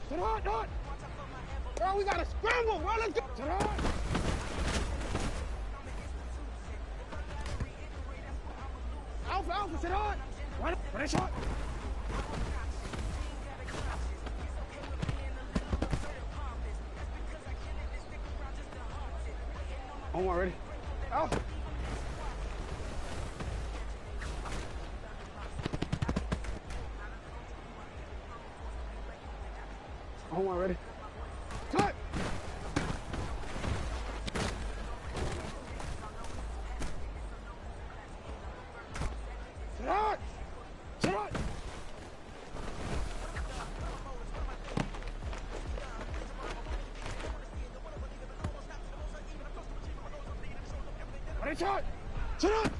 Sit on, dog. Bro, we got to scramble, bro. Let's go. Sit on. Alpha, sit on. Run that shot. On one, ready? Alpha. On one, ready? Cut! Sit out! Sit out! Ready, shot! Sit out!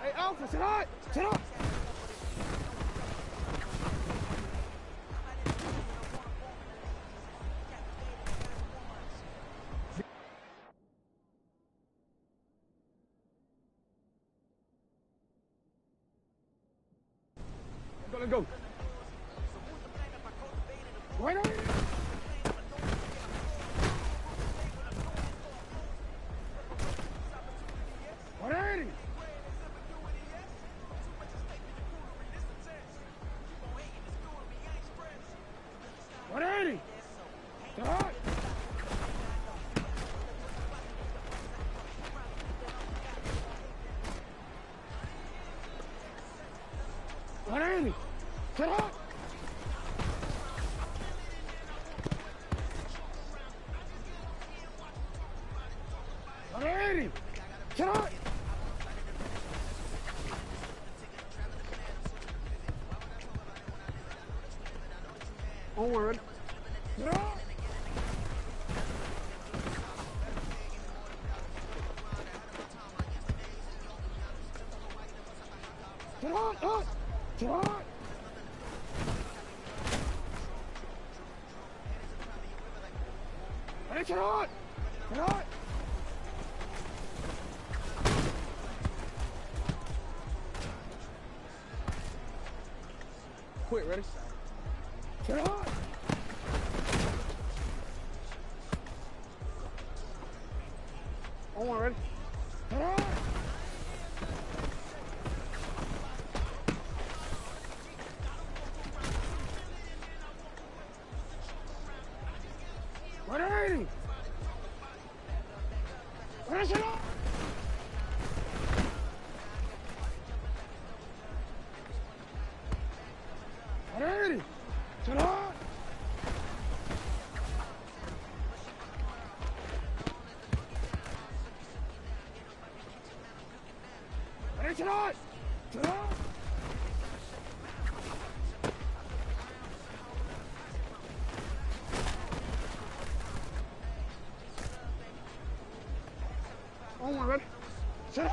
Hey, Alpha, sit out! Sit out! Let's go. Right on. Ready. Ready. Start. Ready. Start. Ready. Start. Onward. Start. Start. Start. Ready, start. Start. Quit, ready? Start. On one, ready? Start. Ready? Ready, start. Ready? Start. Ready, start. Start. On one, ready? Start.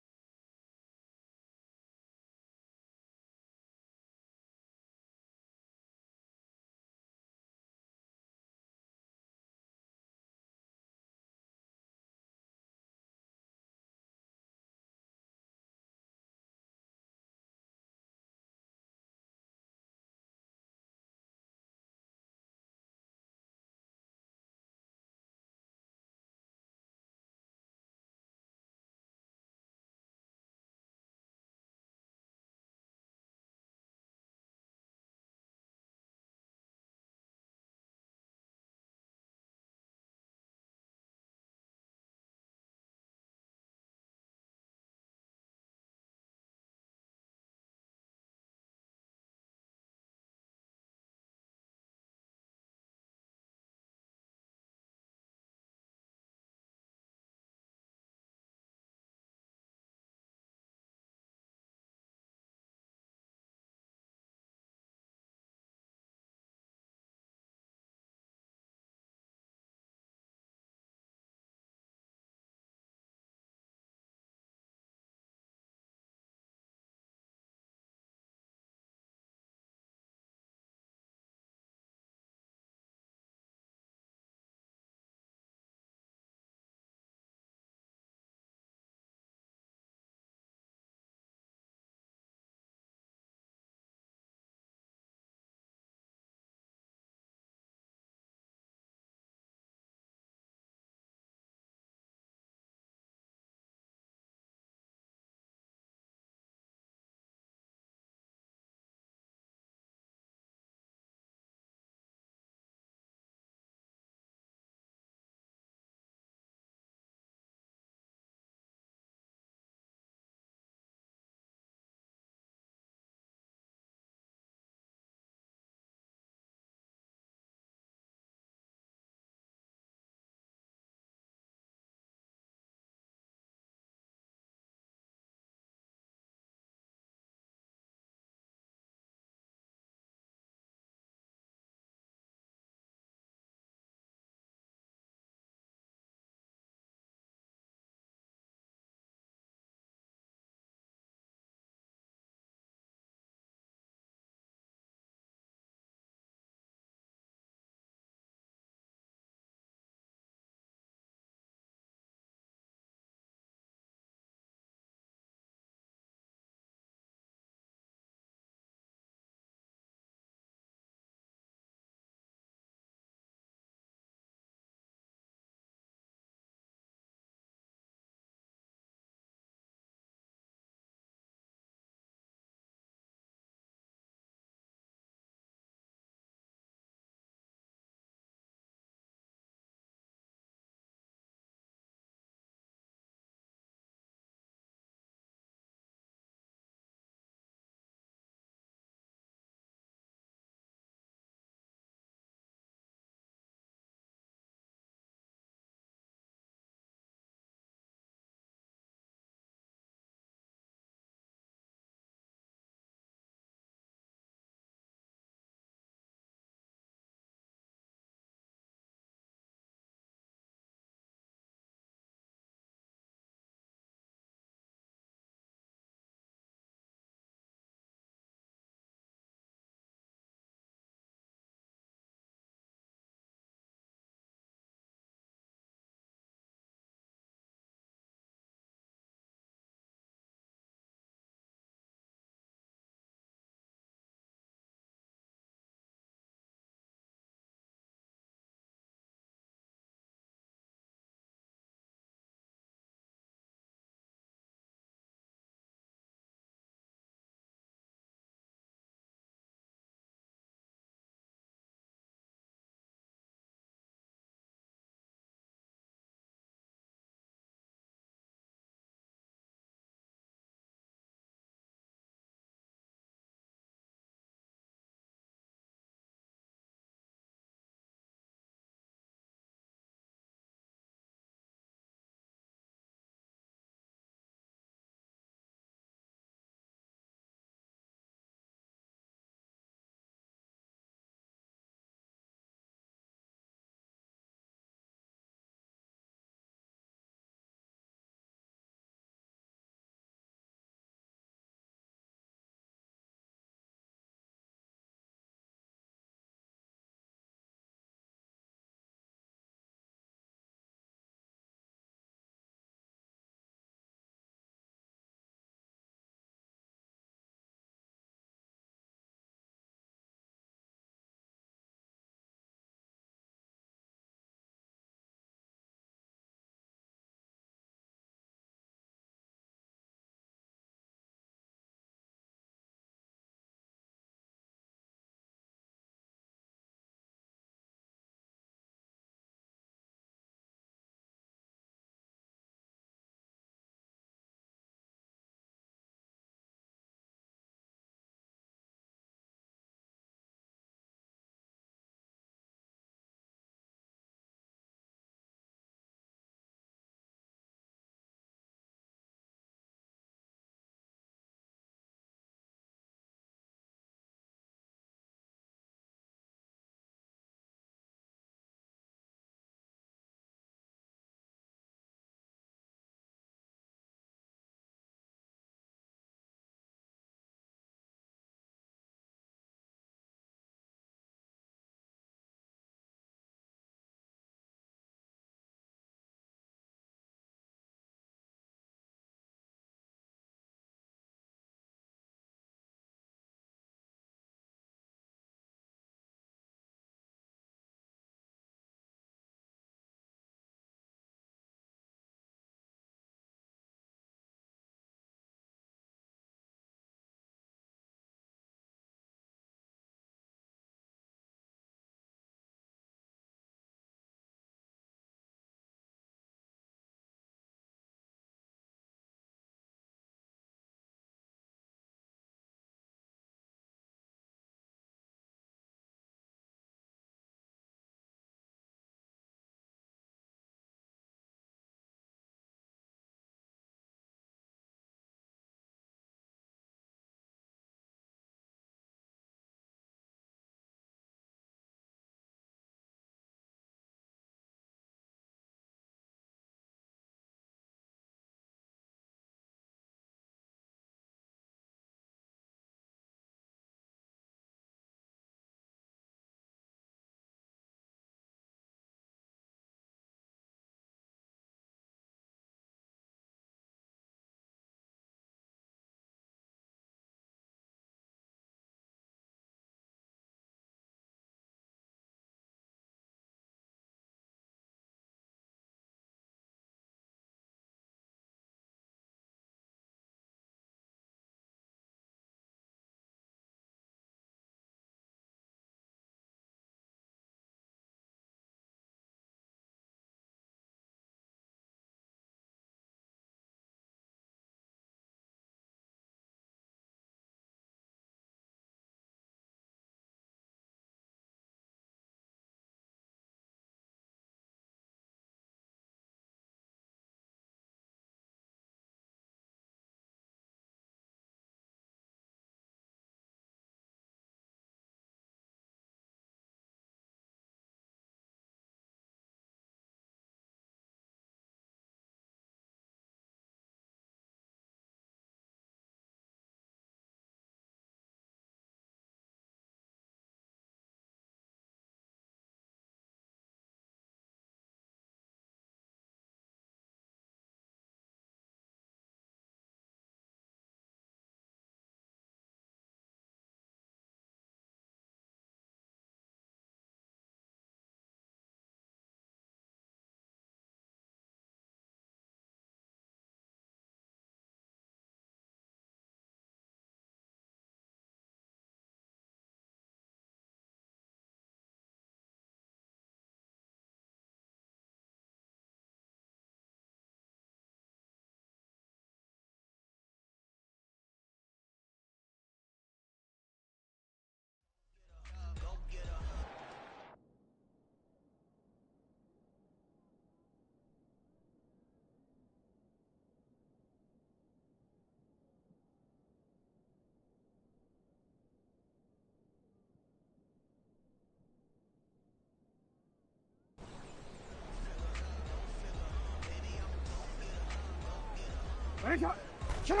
Shut up! Shut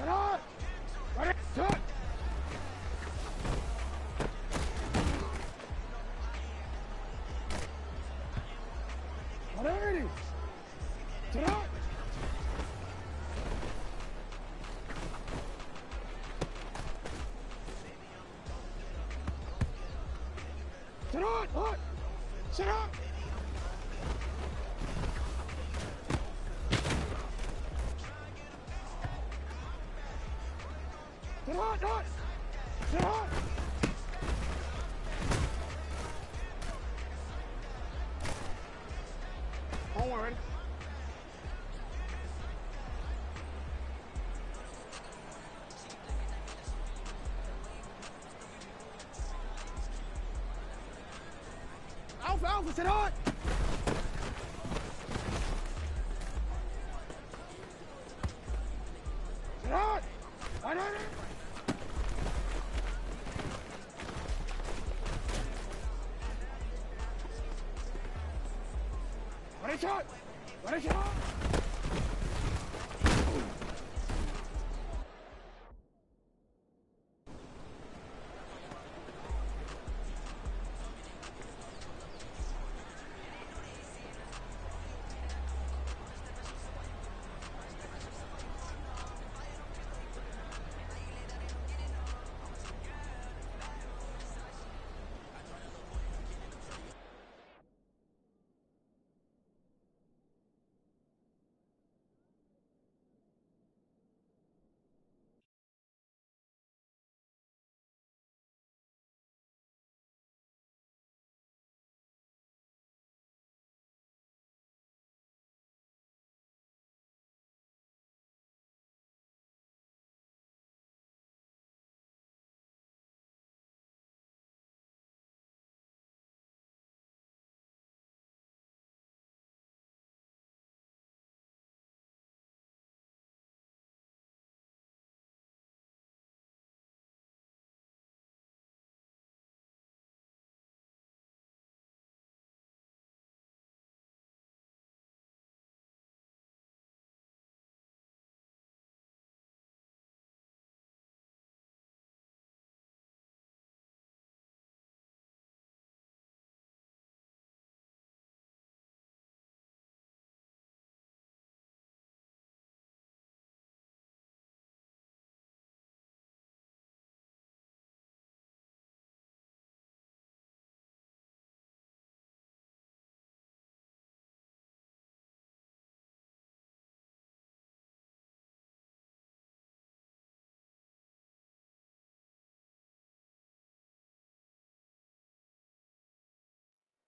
up! Ready? Shut! Ready? Shut up! Shut up! What? Shut up! Shut up! What? Shut up! Hold on. Alpha, sit on! Sit on! On. Ready, shot! Ready, shot!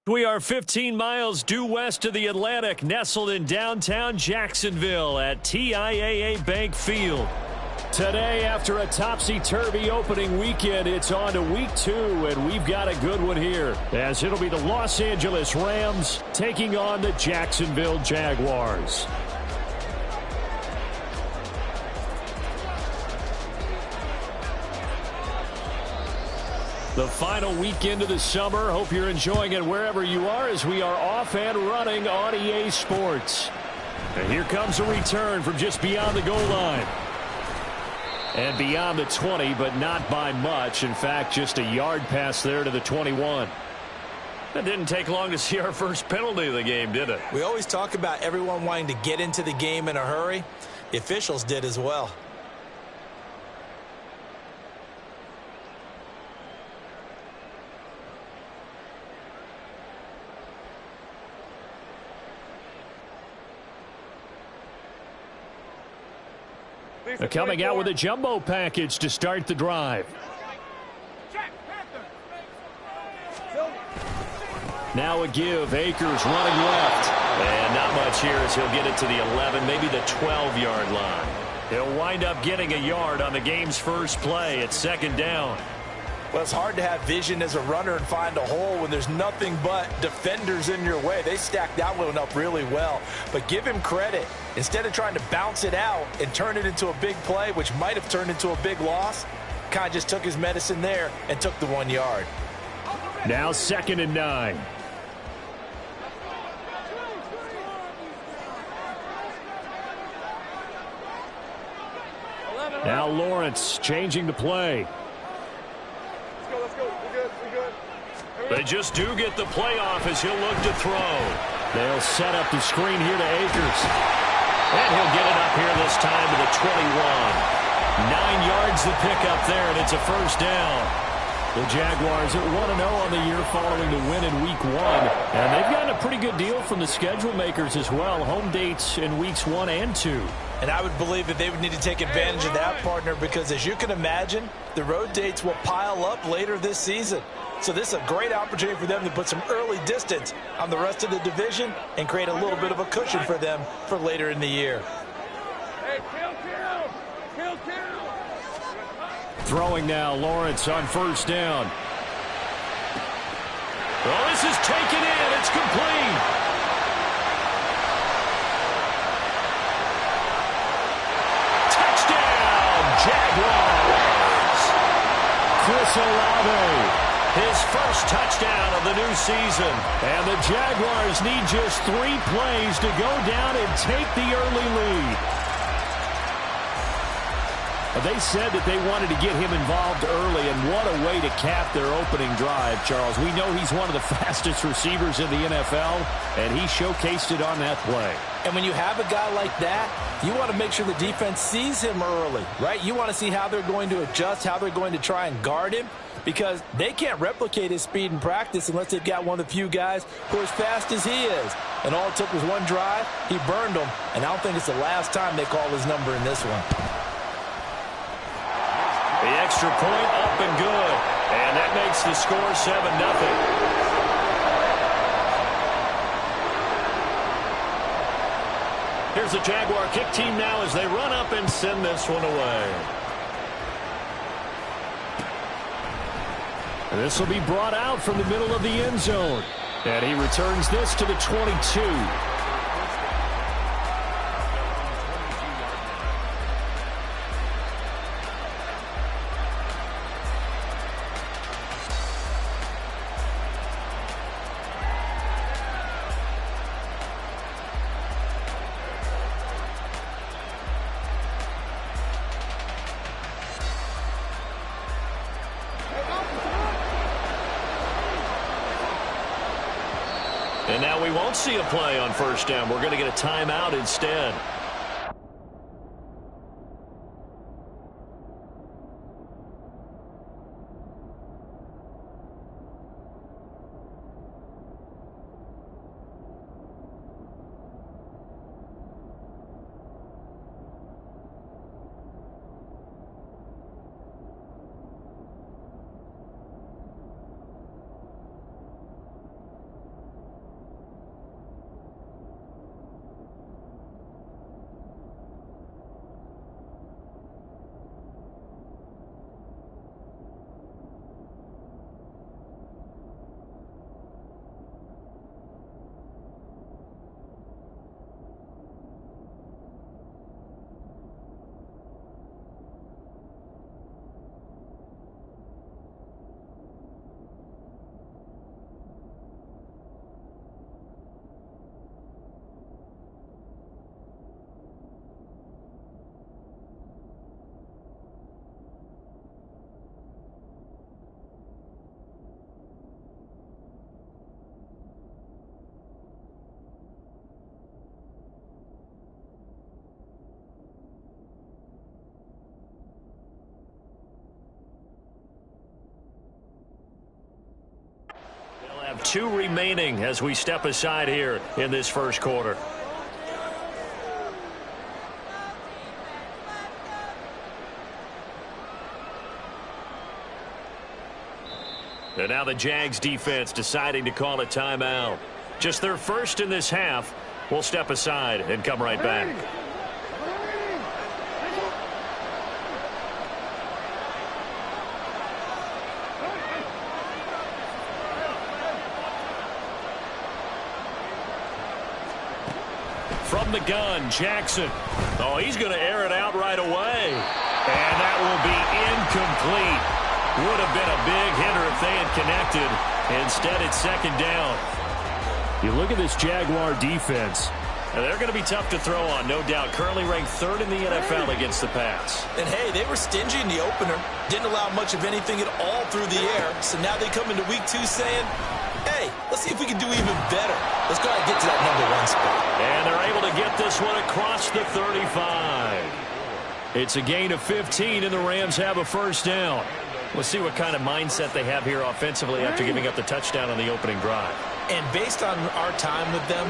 We are 15 miles due west of the Atlantic, nestled in downtown Jacksonville at TIAA Bank Field. Today, after a topsy-turvy opening weekend, it's on to week 2, and we've got a good one here, as it'll be the Los Angeles Rams taking on the Jacksonville Jaguars. The final weekend of the summer. Hope you're enjoying it wherever you are as we are off and running on EA Sports. And here comes a return from just beyond the goal line. And beyond the 20, but not by much. In fact, just a yard pass there to the 21. That didn't take long to see our first penalty of the game, did it? We always talk about everyone wanting to get into the game in a hurry. The officials did as well. They're coming out with a jumbo package to start the drive. Now a give. Akers running left. And not much here as he'll get it to the 11, maybe the 12-yard line. He'll wind up getting a yard on the game's first play. It's second down. Well, it's hard to have vision as a runner and find a hole when there's nothing but defenders in your way. They stacked that one up really well. But give him credit. Instead of trying to bounce it out and turn it into a big play, which might have turned into a big loss, kind of just took his medicine there and took the 1 yard. Now 2nd and 9. Now Lawrence changing the play. Let's go. We're good. They just do get the play off as he'll look to throw. They'll set up the screen here to Akers. And he'll get it up here this time to the 21. 9 yards to pick up there, and it's a first down. The Jaguars at 1-0 on the year following the win in Week 1. And they've gotten a pretty good deal from the schedule makers as well. Home dates in Weeks 1 and 2. And I would believe that they would need to take advantage of that, partner, because as you can imagine, the road dates will pile up later this season. So this is a great opportunity for them to put some early distance on the rest of the division and create a little bit of a cushion for them for later in the year. Hey, kill. Throwing now, Lawrence on first down. Well, this is taken in. It's complete. Touchdown, Jaguars. Chris Olave, his first touchdown of the new season. And the Jaguars need just 3 plays to go down and take the early lead. They said that they wanted to get him involved early, and what a way to cap their opening drive, Charles. We know he's one of the fastest receivers in the NFL, and he showcased it on that play. And when you have a guy like that, you want to make sure the defense sees him early, right? You want to see how they're going to adjust, how they're going to try and guard him, because they can't replicate his speed in practice unless they've got one of the few guys who are as fast as he is. And all it took was one drive. He burned them, and I don't think it's the last time they call his number in this one. The extra point up and good. And that makes the score 7-0. Here's the Jaguar kick team now as they run up and send this one away. And this will be brought out from the middle of the end zone. And he returns this to the 22. And now we won't see a play on first down. We're going to get a timeout instead. Have 2 remaining as we step aside here in this first quarter. And now the Jags defense deciding to call a timeout. Just their first in this half. We'll step aside and come right back. From the gun, Jackson. Oh, he's going to air it out right away. And that will be incomplete. Would have been a big hitter if they had connected. Instead, it's second down. You look at this Jaguar defense. They're going to be tough to throw on, no doubt. Currently ranked 3rd in the NFL against the pass. And, hey, they were stingy in the opener. Didn't allow much of anything at all through the air. So now they come into week 2 saying, hey, let's see if we can do even better. Let's go ahead and get to that #1 spot. And they're able to get this one across the 35. It's a gain of 15, and the Rams have a first down. We'll see what kind of mindset they have here offensively after giving up the touchdown on the opening drive. And based on our time with them,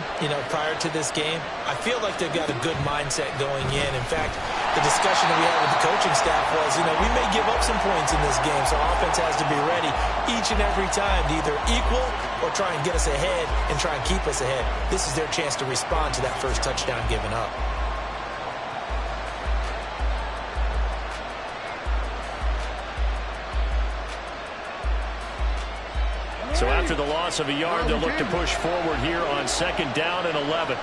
prior to this game, I feel like they've got a good mindset going in. In fact, the discussion that we had with the coaching staff was, we may give up some points in this game, so offense has to be ready each and every time to either equal or try and get us ahead and try and keep us ahead. This is their chance to respond to that first touchdown given up. So after the loss of a yard, they'll look to push forward here on 2nd down and 11.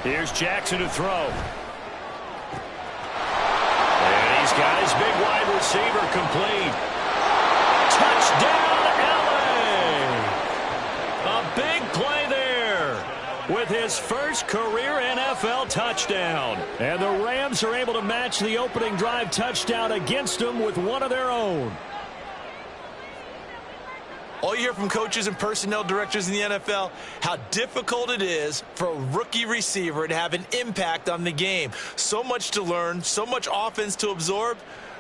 Here's Jackson to throw. And he's got his big wide receiver complete. Touchdown! Big play there with his first career NFL touchdown. And the Rams are able to match the opening drive touchdown against them with one of their own. All you hear from coaches and personnel directors in the NFL, how difficult it is for a rookie receiver to have an impact on the game. So much to learn, so much offense to absorb.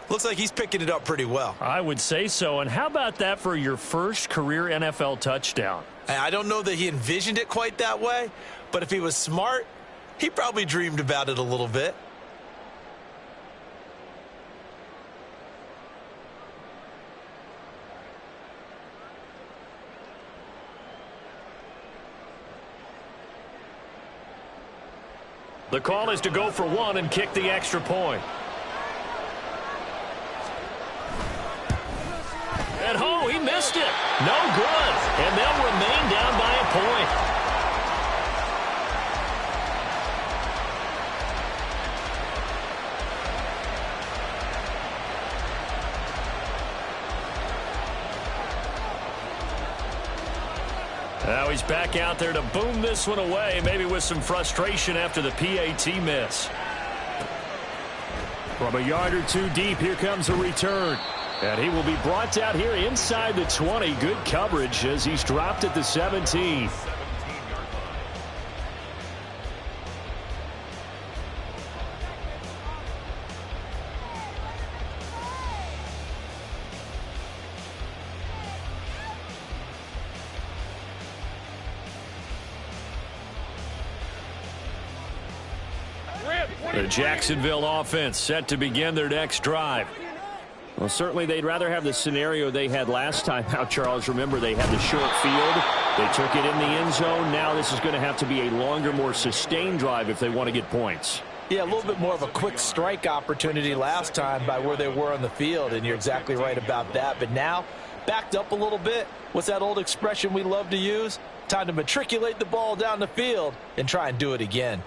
Looks like he's picking it up pretty well. I would say so. And how about that for your first career NFL touchdown? I don't know that he envisioned it quite that way, but if he was smart, he probably dreamed about it a little bit. The call is to go for 1 and kick the extra point. And he missed it. No good. And they'll remain down by a point. Now he's back out there to boom this one away, maybe with some frustration after the PAT miss. From a yard or two deep, here comes a return. And he will be brought down here inside the 20. Good coverage as he's dropped at the 17. The Jacksonville offense set to begin their next drive. Well, certainly they'd rather have the scenario they had last time out, Charles. Remember, they had the short field. They took it in the end zone. Now this is going to have to be a longer, more sustained drive if they want to get points. Yeah, a little bit more of a quick strike opportunity last time by where they were on the field, and you're exactly right about that. But now, backed up a little bit. What's that old expression we love to use? Time to matriculate the ball down the field and try and do it again.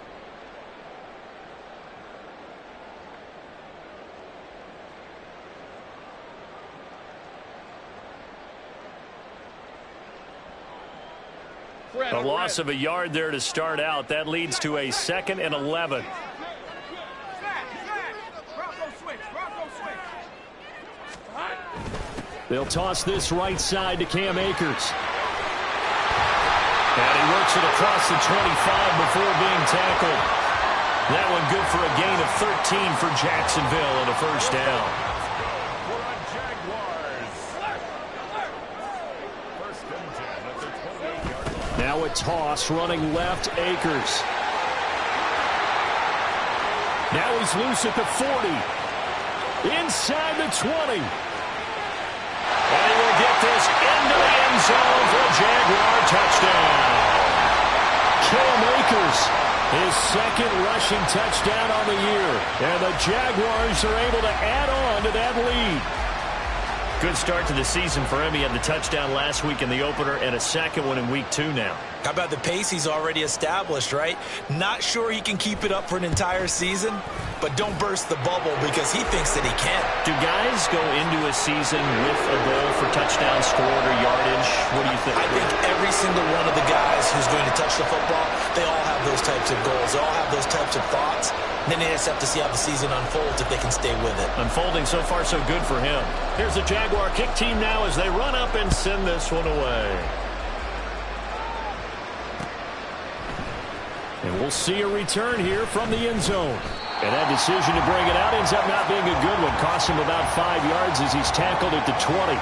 A loss of a yard there to start out. That leads to a 2nd and 11. They'll toss this right side to Cam Akers. And he works it across the 25 before being tackled. That one good for a gain of 13 for Jacksonville and a first down. Now a toss running left, Akers. Now he's loose at the 40. Inside the 20. And he will get this into the end zone for a Jaguar touchdown. Cam Akers, his 2nd rushing touchdown on the year. And the Jaguars are able to add on to that lead. Good start to the season for him. He had the touchdown last week in the opener and a second one in week 2 now. How about the pace he's already established, right? Not sure he can keep it up for an entire season, but don't burst the bubble because he thinks that he can. Do guys go into a season with a goal for touchdowns scored or yardage? What do you think? I think every single one of the guys who's going to touch the football, they all have those types of goals. They all have those types of thoughts. And then they just have to see how the season unfolds if they can stay with it. Unfolding so far so good for him. Here's the Jaguar kick team now as they run up and send this one away. And we'll see a return here from the end zone. And that decision to bring it out ends up not being a good one. Costs him about 5 yards as he's tackled at the 20.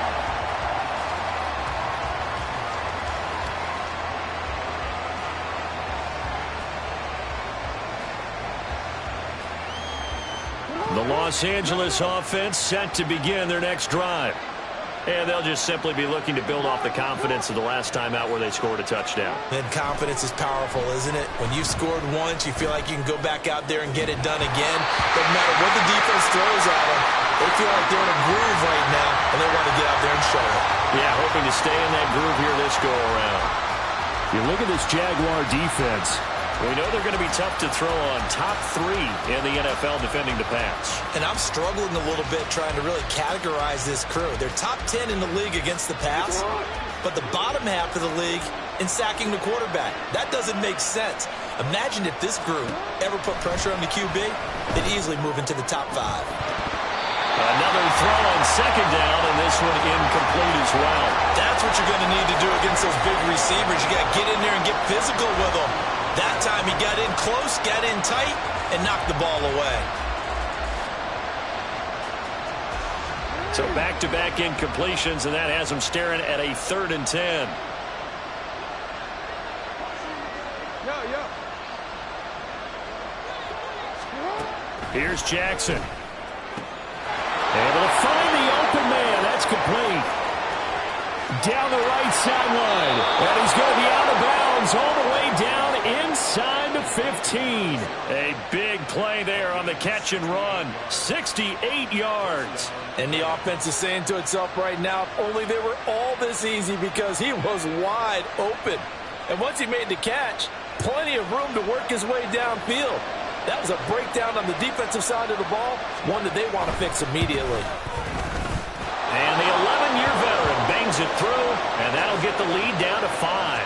The Los Angeles offense set to begin their next drive. And they'll just simply be looking to build off the confidence of the last time out where they scored a touchdown. And confidence is powerful, isn't it? When you've scored once, you feel like you can go back out there and get it done again. Doesn't matter what the defense throws at them. They feel like they're in a groove right now, and they want to get out there and show it. Yeah, hoping to stay in that groove here this go-around. You look at this Jaguar defense. We know they're going to be tough to throw on. Top 3 in the NFL defending the pass. And I'm struggling a little bit trying to really categorize this crew. They're top 10 in the league against the pass, but the bottom half of the league in sacking the quarterback. That doesn't make sense. Imagine if this group ever put pressure on the QB, they'd easily move into the top 5. Another throw on second down, and this one incomplete as well. That's what you're going to need to do against those big receivers. You got to get in there and get physical with them. That time he got in close, got in tight, and knocked the ball away. So back-to-back incompletions, and that has him staring at a 3rd and 10. Here's Jackson. Able to find the open man. That's complete. Down the right sideline. And he's going to be out of bounds all the way down inside the 15. A big play there on the catch and run. 68 yards. And the offense is saying to itself right now, if only they were all this easy because he was wide open. And once he made the catch, plenty of room to work his way downfield. That was a breakdown on the defensive side of the ball, one that they want to fix immediately. And the 11-year veteran bangs it through, and that'll get the lead down to 5.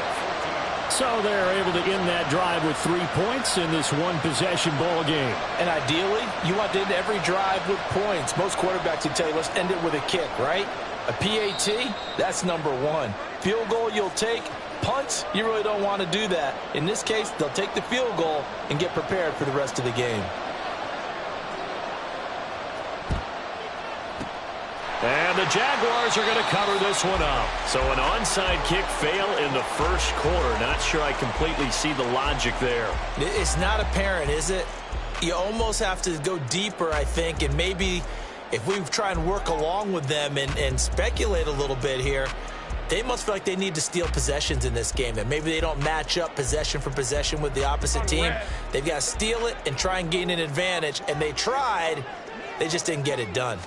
So they're able to end that drive with 3 points in this one-possession ball game. And ideally, you want to end every drive with points. Most quarterbacks would tell you, let's end it with a kick, right? A PAT, that's number 1. Field goal you'll take. Punts, you really don't want to do that. In this case, they'll take the field goal and get prepared for the rest of the game. And the Jaguars are going to cover this one up. So an onside kick fail in the first quarter. Not sure I completely see the logic there. It's not apparent, is it? You almost have to go deeper, I think, and maybe if we try and work along with them and speculate a little bit here, they must feel like they need to steal possessions in this game, and maybe they don't match up possession for possession with the opposite team. They've got to steal it and try and gain an advantage, and they tried. They just didn't get it done.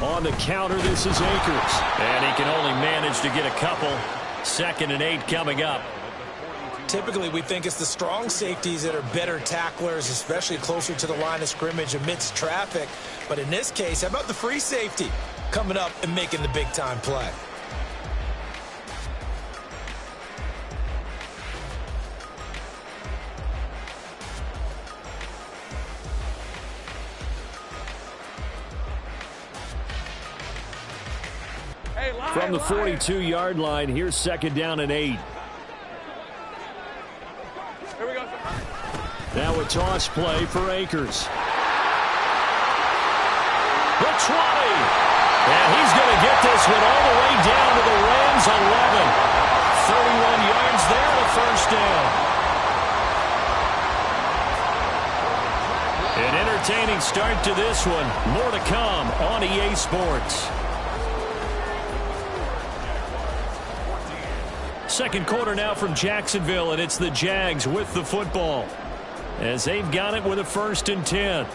On the counter, this is Akers. And he can only manage to get a couple. 2nd and 8 coming up. Typically, we think it's the strong safeties that are better tacklers, especially closer to the line of scrimmage amidst traffic. But in this case, how about the free safety coming up and making the big-time play? From the 42-yard line, here's 2nd down and 8. Here we go. Now a toss play for Akers. The 20. And he's going to get this one all the way down to the Rams' 11. 31 yards there, the first down. An entertaining start to this one. More to come on EA Sports. Second quarter now from Jacksonville, and it's the Jags with the football as they've got it with a 1st and 10.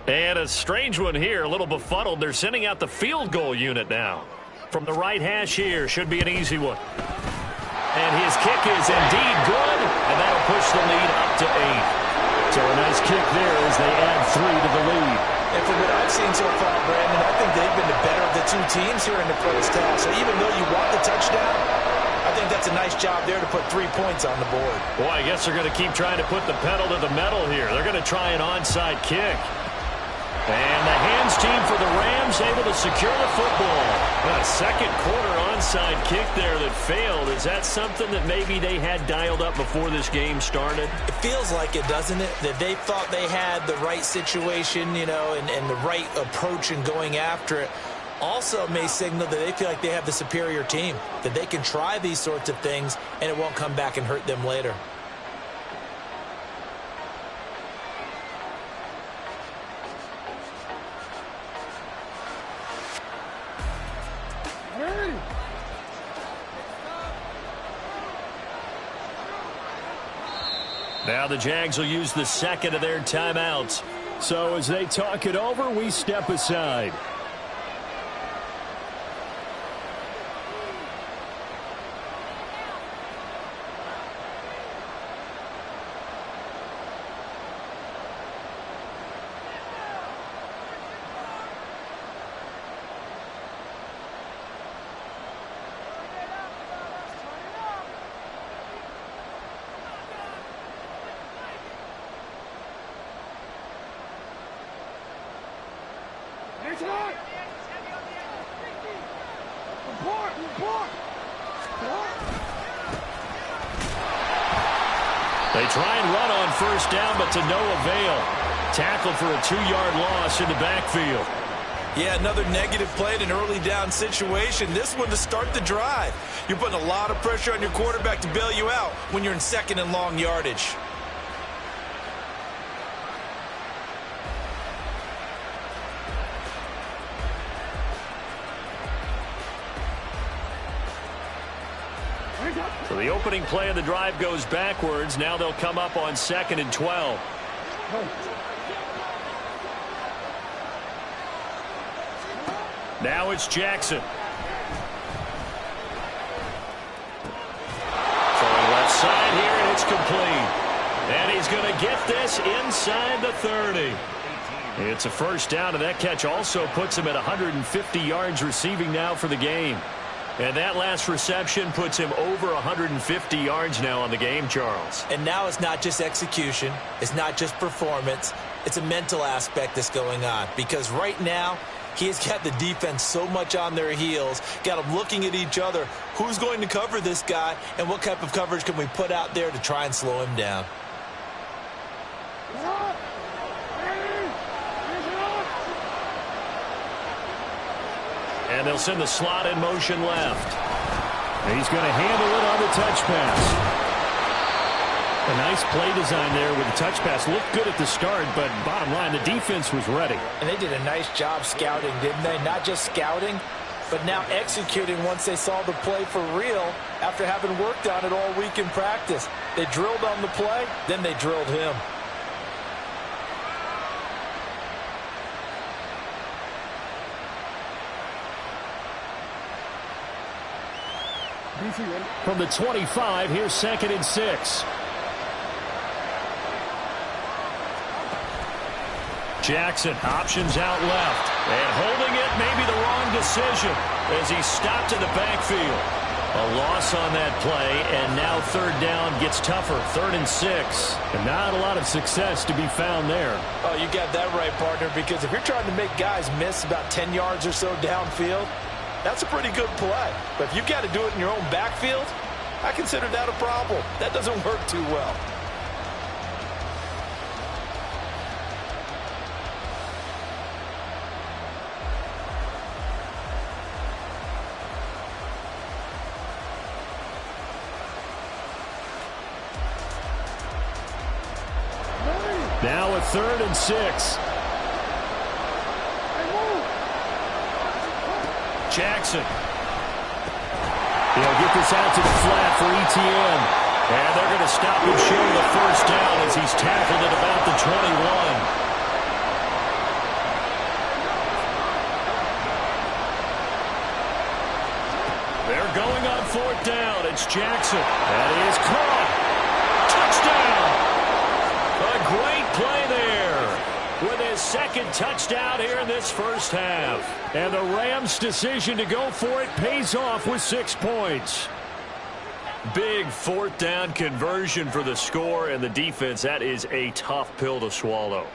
And a strange one here, a little befuddled. They're sending out the field goal unit now. From the right hash here, should be an easy one. And his kick is indeed good, and that'll push the lead up to 8. So a nice kick there as they add 3 to the lead. And from what I've seen so far, Brandon, I think they've been the better of the two teams here in the first half. So even though you want the touchdown, I think that's a nice job there to put 3 points on the board. Boy, I guess they're going to keep trying to put the pedal to the metal here. They're going to try an onside kick. And the hands team for the Rams able to secure the football. And a second quarter onside kick there that failed. Is that something that maybe they had dialed up before this game started? It feels like it, doesn't it? That they thought they had the right situation, you know, and the right approach in going after it. Also may signal that they feel like they have the superior team, that they can try these sorts of things and it won't come back and hurt them later. Now the Jags will use the second of their timeouts. So as they talk it over, we step aside. They try and run on first down, but to no avail. Tackled for a 2-yard loss in the backfield. Yeah, another negative play in an early down situation. This one to start the drive. You're putting a lot of pressure on your quarterback to bail you out when you're in second and long yardage. So the opening play of the drive goes backwards. Now they'll come up on 2nd and 12. Now it's Jackson. Throwing left side here, and it's complete. And he's going to get this inside the 30. It's a first down, and that catch also puts him at 150 yards receiving now for the game. And that last reception puts him over 150 yards now on the game, Charles. And now it's not just execution. It's not just performance. It's a mental aspect that's going on. Because right now, he has got the defense so much on their heels, got them looking at each other. Who's going to cover this guy, and what type of coverage can we put out there to try and slow him down? And they'll send the slot in motion left. And he's going to handle it on the touch pass. A nice play design there with the touch pass. Looked good at the start, but bottom line, the defense was ready. And they did a nice job scouting, didn't they? Not just scouting, but now executing once they saw the play for real after having worked on it all week in practice. They drilled on the play, then they drilled him. From the 25, here's 2nd and 6. Jackson options out left. And holding it may be the wrong decision as he stopped in the backfield. A loss on that play, and now 3rd down gets tougher. 3rd and 6. And not a lot of success to be found there. Oh, you got that right, partner, because if you're trying to make guys miss about 10 yards or so downfield, that's a pretty good play. But if you've got to do it in your own backfield, I consider that a problem. That doesn't work too well. Now a 3rd and 6. Jackson. He'll get this out to the flat for Etienne. And they're going to stop him short of the first down as he's tackled at about the 21. They're going on 4th down. It's Jackson. That is caught. Touchdown. A great play there with his 2nd touchdown here in this first half. And the Rams' decision to go for it pays off with 6 points. Big 4th down conversion for the score, and the defense, that is a tough pill to swallow.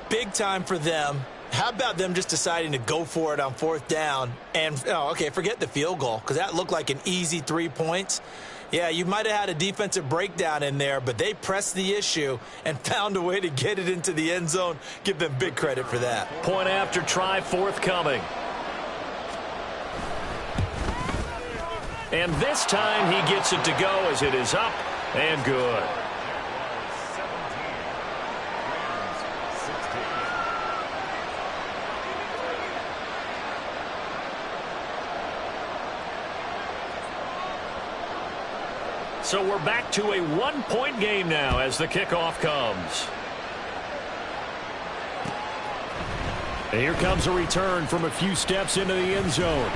Big time for them. How about them just deciding to go for it on 4th down? And, okay, forget the field goal, because that looked like an easy 3 points. Yeah, you might have had a defensive breakdown in there, but they pressed the issue and found a way to get it into the end zone. Give them big credit for that. Point after try forthcoming. And this time he gets it to go as it is up and good. So we're back to a 1-point game now as the kickoff comes. And here comes a return from a few steps into the end zone.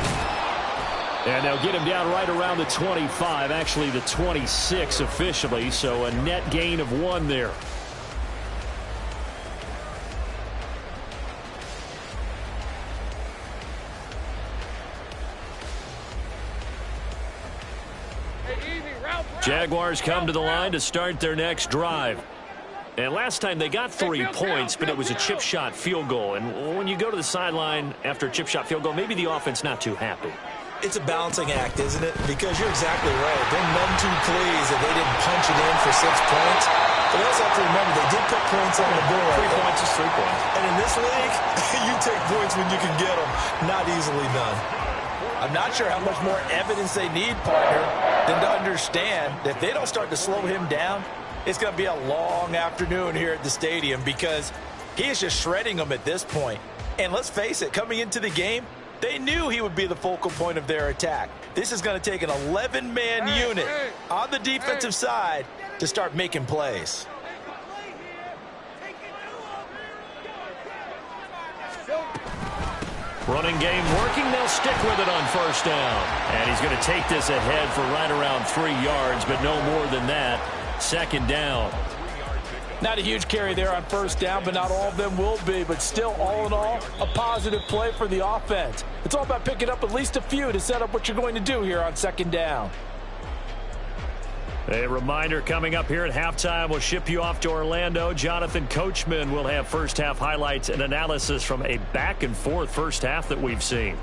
And they'll get him down right around the 25, actually the 26 officially, so a net gain of 1 there. Jaguars come to the line to start their next drive. And last time they got 3 points, but it was a chip shot field goal. And when you go to the sideline after a chip shot field goal, maybe the offense not too happy. It's a balancing act, isn't it? Because you're exactly right. They're none too pleased that they didn't punch it in for 6 points. But they also have to remember they did put points on the board. 3 points is 3 points. And in this league, you take points when you can get them. Not easily done. I'm not sure how much more evidence they need, partner, than to understand that if they don't start to slow him down, it's going to be a long afternoon here at the stadium because he is just shredding them at this point. And let's face it, coming into the game, they knew he would be the focal point of their attack. This is going to take an 11-man unit on the defensive side to start making plays. Running game working. They'll stick with it on 1st down. And he's going to take this ahead for right around 3 yards, but no more than that. 2nd down. Not a huge carry there on 1st down, but not all of them will be. But still, all in all, a positive play for the offense. It's all about picking up at least a few to set up what you're going to do here on 2nd down. A reminder coming up here at halftime. We'll ship you off to Orlando. Jonathan Coachman will have first half highlights and analysis from a back-and-forth first half that we've seen.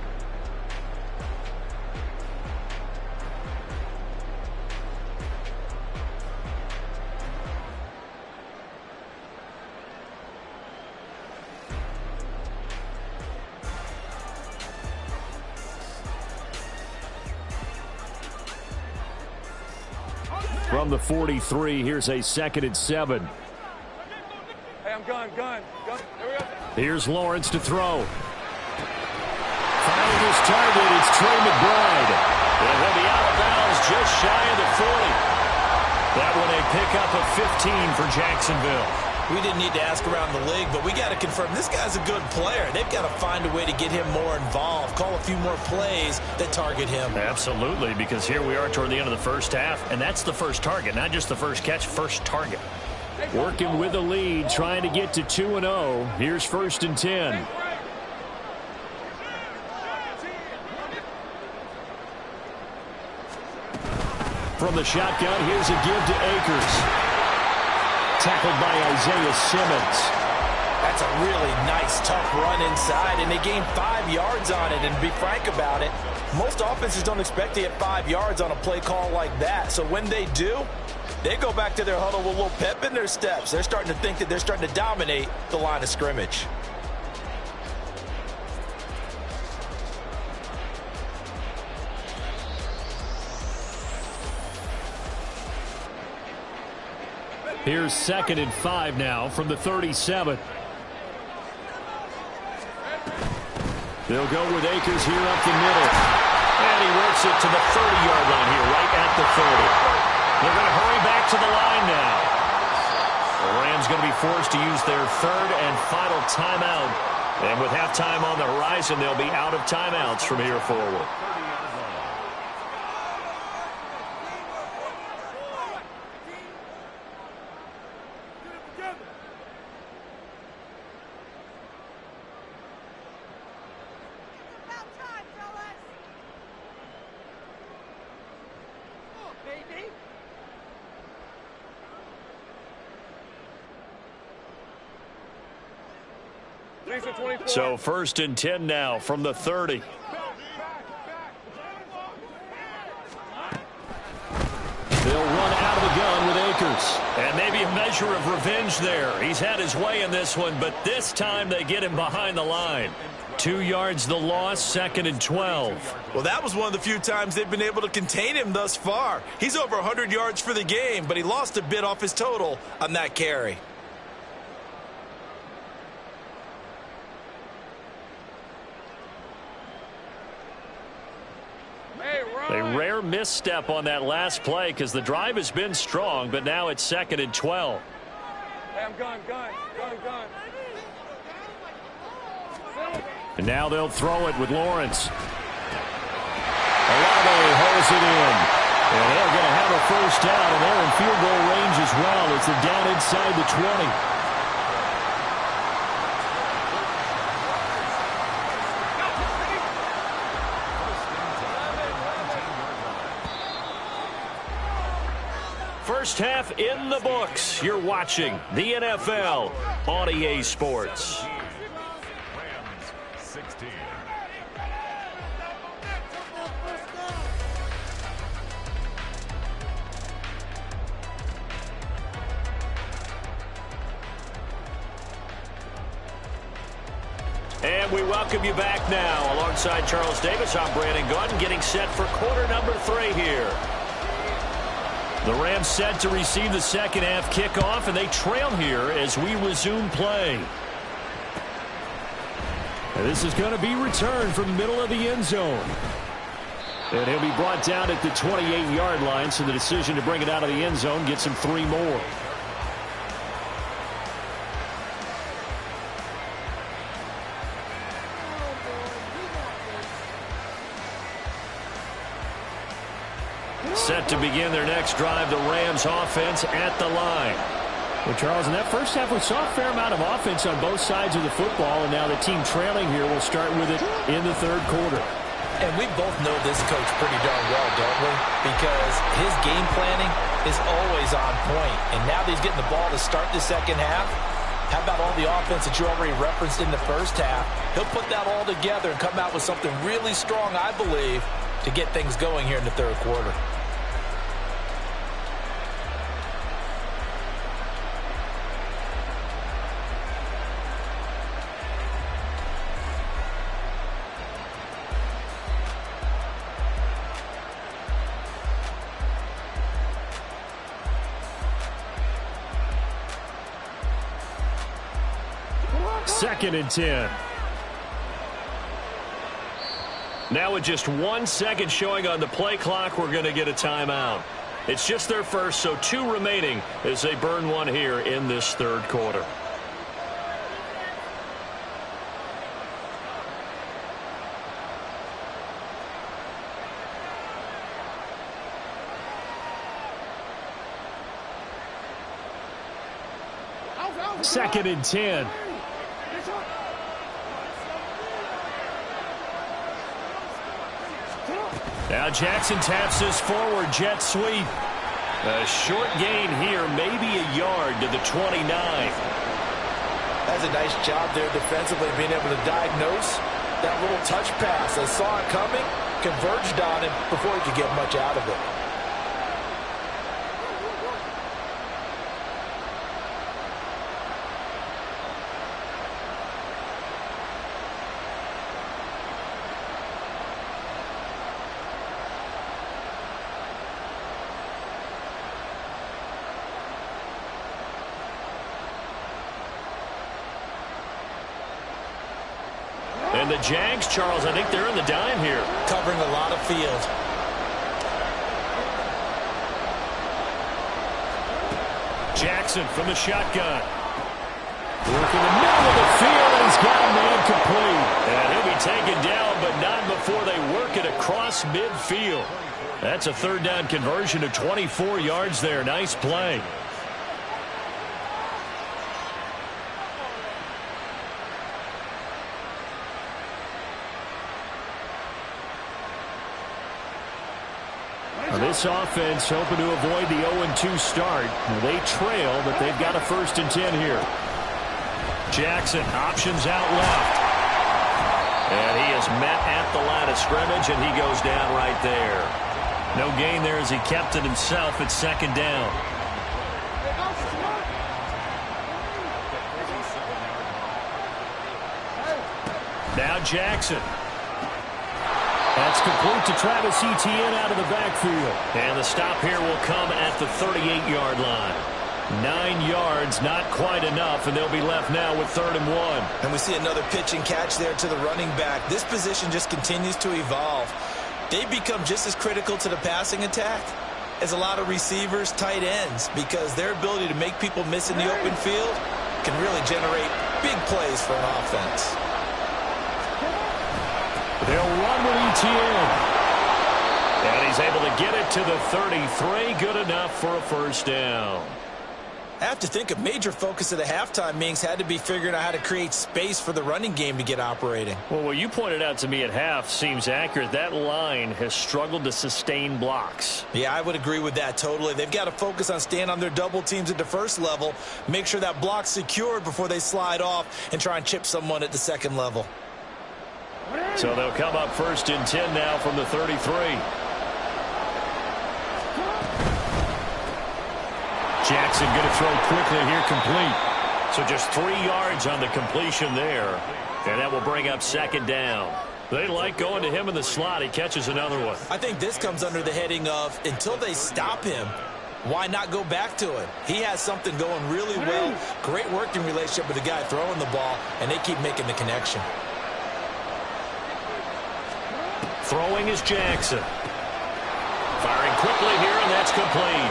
From the 43, here's a 2nd and 7. Hey, I'm gun. There we go. Here's Lawrence to throw. Finding his target, it's Trey McBride. And he'll be out of bounds just shy of the 40. That one a pickup of 15 for Jacksonville. We didn't need to ask around the league, but we got to confirm this guy's a good player. They've got to find a way to get him more involved, call a few more plays that target him. Absolutely, because here we are toward the end of the first half, and that's the first target, not just the first catch, first target. Working with a lead, trying to get to 2-0. Here's 1st and 10. From the shotgun, here's a give to Akers. Tackled by Isaiah Simmons. That's a really nice, tough run inside, and they gained 5 yards on it. And to be frank about it, most offenses don't expect to get 5 yards on a play call like that. So when they do, they go back to their huddle with a little pep in their steps. They're starting to think that they're starting to dominate the line of scrimmage. Here's 2nd and 5 now from the 37. They'll go with Akers here up the middle. And he works it to the 30-yard line here, right at the 30. They're going to hurry back to the line now. The Rams going to be forced to use their 3rd and final timeout. And with halftime on the horizon, they'll be out of timeouts from here forward. So 1st and 10 now from the 30. They'll run out of the gun with Akers. And maybe a measure of revenge there. He's had his way in this one, but this time they get him behind the line. 2 yards the loss, 2nd and 12. Well, that was one of the few times they've been able to contain him thus far. He's over 100 yards for the game, but he lost a bit off his total on that carry. A rare misstep on that last play because the drive has been strong, but now it's 2nd and 12. Hey, I'm gone. And now they'll throw it with Lawrence. Olave holds it in. And they're going to have a 1st down, and they're in field goal range as well. It's a down inside the 20. First half in the books. You're watching the NFL on EA Sports. Rams 16. And we welcome you back now. Alongside Charles Davis, I'm Brandon Gunn, getting set for quarter number 3 here. The Rams set to receive the second half kickoff, and they trail here as we resume play. And this is going to be returned from the middle of the end zone. And he'll be brought down at the 28-yard line, so the decision to bring it out of the end zone gets him 3 more. Set to begin their next drive, the Rams offense at the line. Well, Charles, in that first half, we saw a fair amount of offense on both sides of the football, and now the team trailing here will start with it in the 3rd quarter. And we both know this coach pretty darn well, don't we? Because his game planning is always on point. And now that he's getting the ball to start the second half, how about all the offense that you already referenced in the first half? He'll put that all together and come out with something really strong, I believe, to get things going here in the 3rd quarter. Second and 10. Now with just 1 second showing on the play clock, we're going to get a timeout. It's just their first, so 2 remaining as they burn 1 here in this 3rd quarter. Second and 10. Now Jackson taps this forward jet sweep. A short gain here, maybe a yard to the 29. That's a nice job there defensively, being able to diagnose that little touch pass. I saw it coming, converged on him before he could get much out of it. And the Jags, Charles, I think they're in the dime here. Covering a lot of field. Jackson from the shotgun. Working the middle of the field, and he's got a man complete. And he'll be taken down, but not before they work it across midfield. That's a 3rd down conversion of 24 yards there. Nice play. This offense hoping to avoid the 0-2 start. They trail, but they've got a 1st and 10 here. Jackson, options out left. And he is met at the line of scrimmage, and he goes down right there. No gain there as he kept it himself at second down. Now Jackson. That's complete to Travis Etienne out of the backfield. And the stop here will come at the 38-yard line. 9 yards, not quite enough, and they'll be left now with 3rd and 1. And we see another pitch and catch there to the running back. This position just continues to evolve. They've become just as critical to the passing attack as a lot of receivers, tight ends, because their ability to make people miss in the open field can really generate big plays for an offense. They'll run with Etienne. And he's able to get it to the 33. Good enough for a first down. I have to think a major focus of the halftime meetings had to be figuring out how to create space for the running game to get operating. Well, what you pointed out to me at half seems accurate. That line has struggled to sustain blocks. Yeah, I would agree with that totally. They've got to focus on staying on their double teams at the first level, make sure that block's secured before they slide off and try and chip someone at the second level. So they'll come up 1st and 10 now from the 33. Jackson going to throw quickly here, complete. So just 3 yards on the completion there. And that will bring up 2nd down. They like going to him in the slot. He catches another one. I think this comes under the heading of until they stop him, why not go back to it? He has something going really well. Great working relationship with the guy throwing the ball, and they keep making the connection. Throwing is Jackson. Firing quickly here, and that's complete.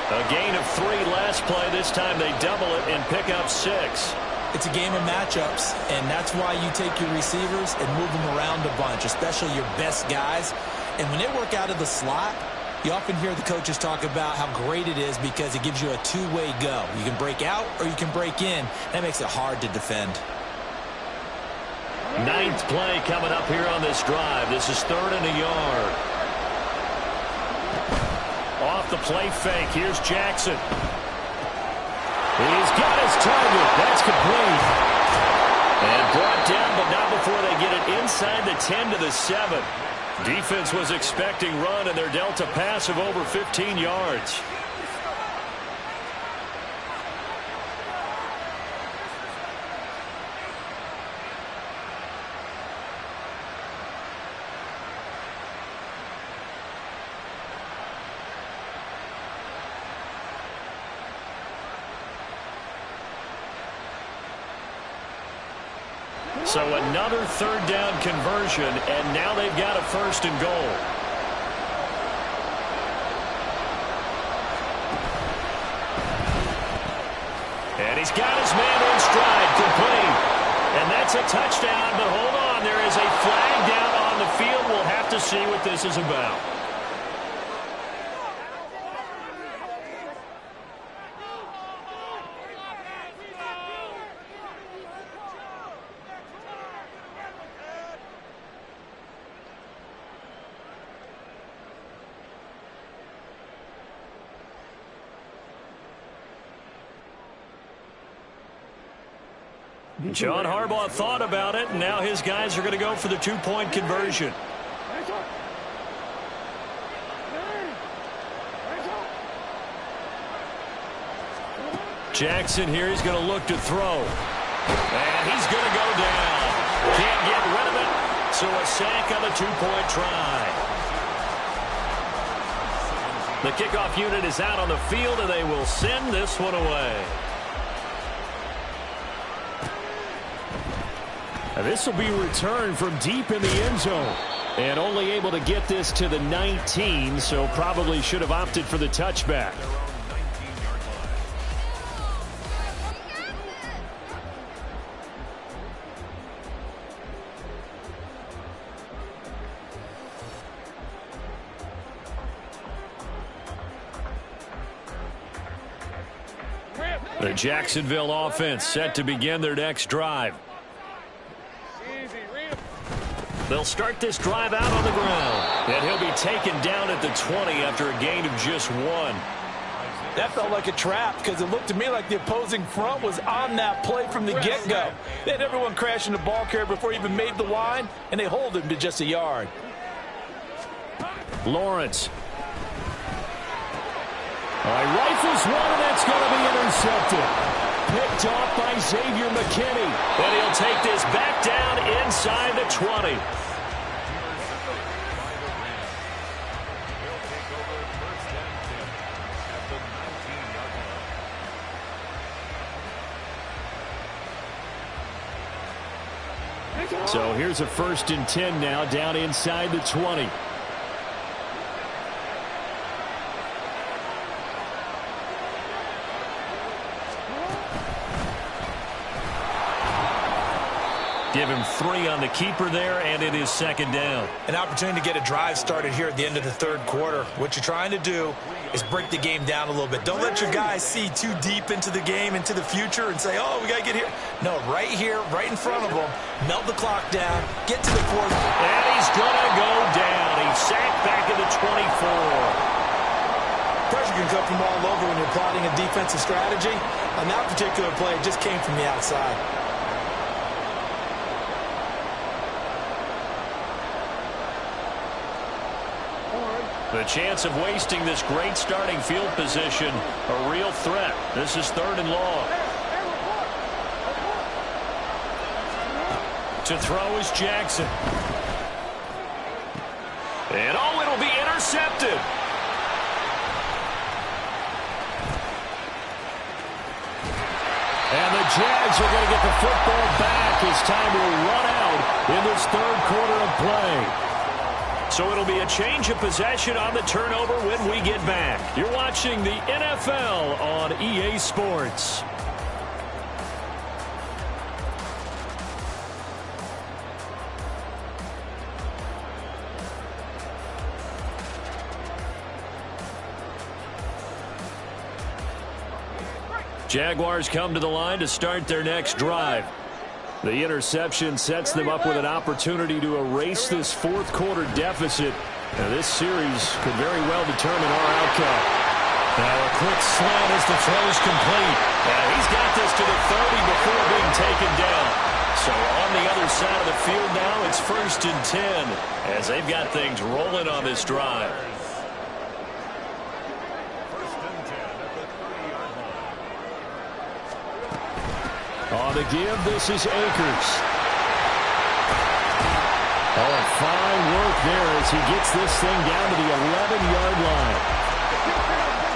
A gain of 3 last play. This time they double it and pick up 6. It's a game of matchups, and that's why you take your receivers and move them around a bunch, especially your best guys. And when they work out of the slot, you often hear the coaches talk about how great it is because it gives you a two-way go. You can break out or you can break in. That makes it hard to defend. 9th play coming up here on this drive. This is 3rd and a yard. Off the play fake. Here's Jackson. He's got his target. That's complete. And brought down, but not before they get it inside the 10 to the 7. Defense was expecting run, and they're dealt a pass of over 15 yards. So another 3rd down conversion, and now they've got a 1st and goal. And he's got his man in stride, complete. And that's a touchdown, but hold on, there is a flag down on the field. We'll have to see what this is about. John Harbaugh thought about it, and now his guys are going to go for the 2-point conversion. Jackson here, he's going to look to throw. And he's going to go down. Can't get rid of it, so a sack on the 2-point try. The kickoff unit is out on the field, and they will send this one away. This will be returned from deep in the end zone. And only able to get this to the 19, so probably should have opted for the touchback. The Jacksonville offense set to begin their next drive. They'll start this drive out on the ground. And he'll be taken down at the 20 after a gain of just 1. That felt like a trap because it looked to me like the opposing front was on that play from the get-go. They had everyone crashing the ball carrier before he even made the line, and they hold him to just a yard. Lawrence. Rifles one, and that's going to be intercepted. Picked off by Xavier McKinney. And he'll take this back down inside the 20. So here's a 1st and 10 now, down inside the 20. Give him 3 on the keeper there, and it is 2nd down. An opportunity to get a drive started here at the end of the 3rd quarter. What you're trying to do is break the game down a little bit. Don't let your guys see too deep into the game, into the future, and say, oh, we got to get here. No, right here, right in front of them, melt the clock down, get to the 4th. And he's going to go down. He's sacked back at the 24. Pressure can come from all over when you're plotting a defensive strategy. On that particular play, it just came from the outside. The chance of wasting this great starting field position, a real threat. This is 3rd and long. To throw is Jackson. And oh, it'll be intercepted. And the Jags are going to get the football back as time will run out in this 3rd quarter of play. So it'll be a change of possession on the turnover when we get back. You're watching the NFL on EA Sports. Jaguars come to the line to start their next drive. The interception sets them up with an opportunity to erase this 4th quarter deficit. Now, this series could very well determine our outcome. Now a quick slant as the throw's complete. And he's got this to the 30 before being taken down. So on the other side of the field now, it's 1st and 10 as they've got things rolling on this drive. On the give, this is Akers. Oh, fine work there as he gets this thing down to the 11-yard line.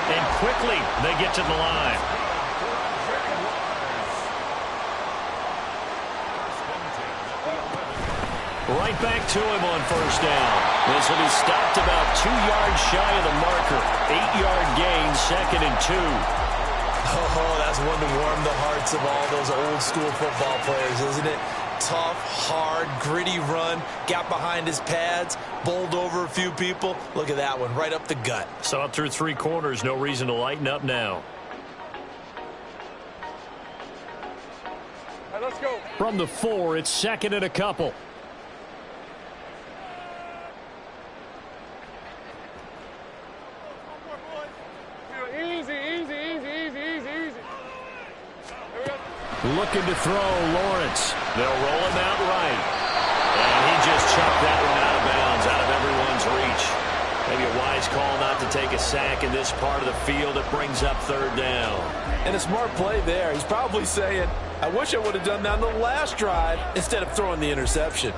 And quickly, they get to the line. Right back to him on 1st down. This will be stopped about 2 yards shy of the marker. 8-yard gain, 2nd and 2. Oh, that's one to warm the hearts of all those old-school football players, isn't it? Tough, hard, gritty run, got behind his pads, bowled over a few people. Look at that one, right up the gut. Saw it through 3 quarters, no reason to lighten up now. All right, let's go. From the 4, it's 2nd and a couple. Looking to throw, Lawrence. They'll roll him out right. And he just chucked that one out of bounds, out of everyone's reach. Maybe a wise call not to take a sack in this part of the field. It brings up 3rd down. And a smart play there. He's probably saying, I wish I would have done that on the last drive instead of throwing the interception.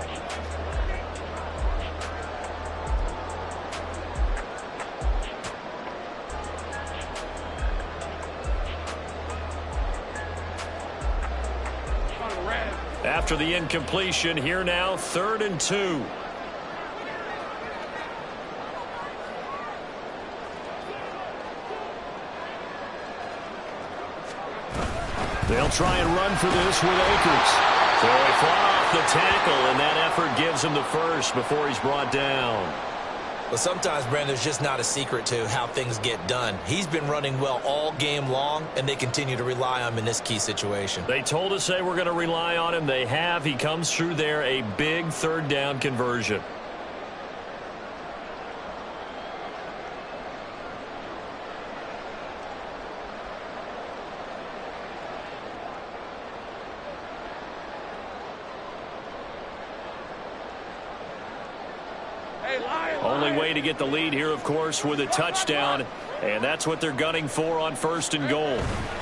After the incompletion, here now, 3rd and 2. They'll try and run for this with Akers. So he fought off the tackle, and that effort gives him the 1st before he's brought down. Well, sometimes, Brandon, there's just not a secret to how things get done. He's been running well all game long, and they continue to rely on him in this key situation. They told us they were going to rely on him. They have. He comes through there, a big 3rd down conversion. Only way to get the lead here, of course, with a touchdown. And that's what they're gunning for on 1st and goal.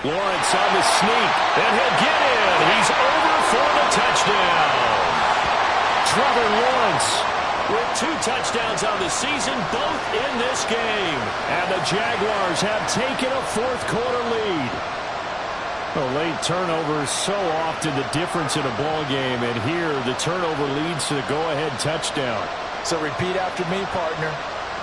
Lawrence on the sneak, and he'll get in. He's over for the touchdown. Trevor Lawrence with 2 touchdowns on the season, both in this game. And the Jaguars have taken a 4th quarter lead. A late turnover is so often the difference in a ball game, and here the turnover leads to the go-ahead touchdown. So repeat after me, partner.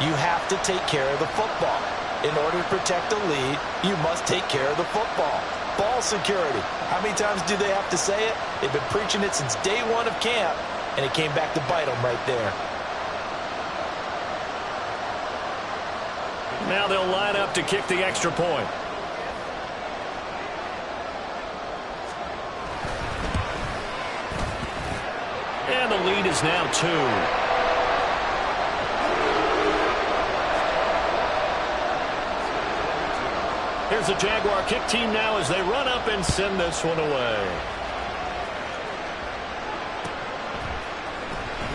You have to take care of the football. In order to protect the lead, you must take care of the football. Ball security. How many times do they have to say it? They've been preaching it since day 1 of camp, and it came back to bite them right there. Now they'll line up to kick the extra point. And the lead is now 2. Here's the Jaguar kick team now as they run up and send this one away.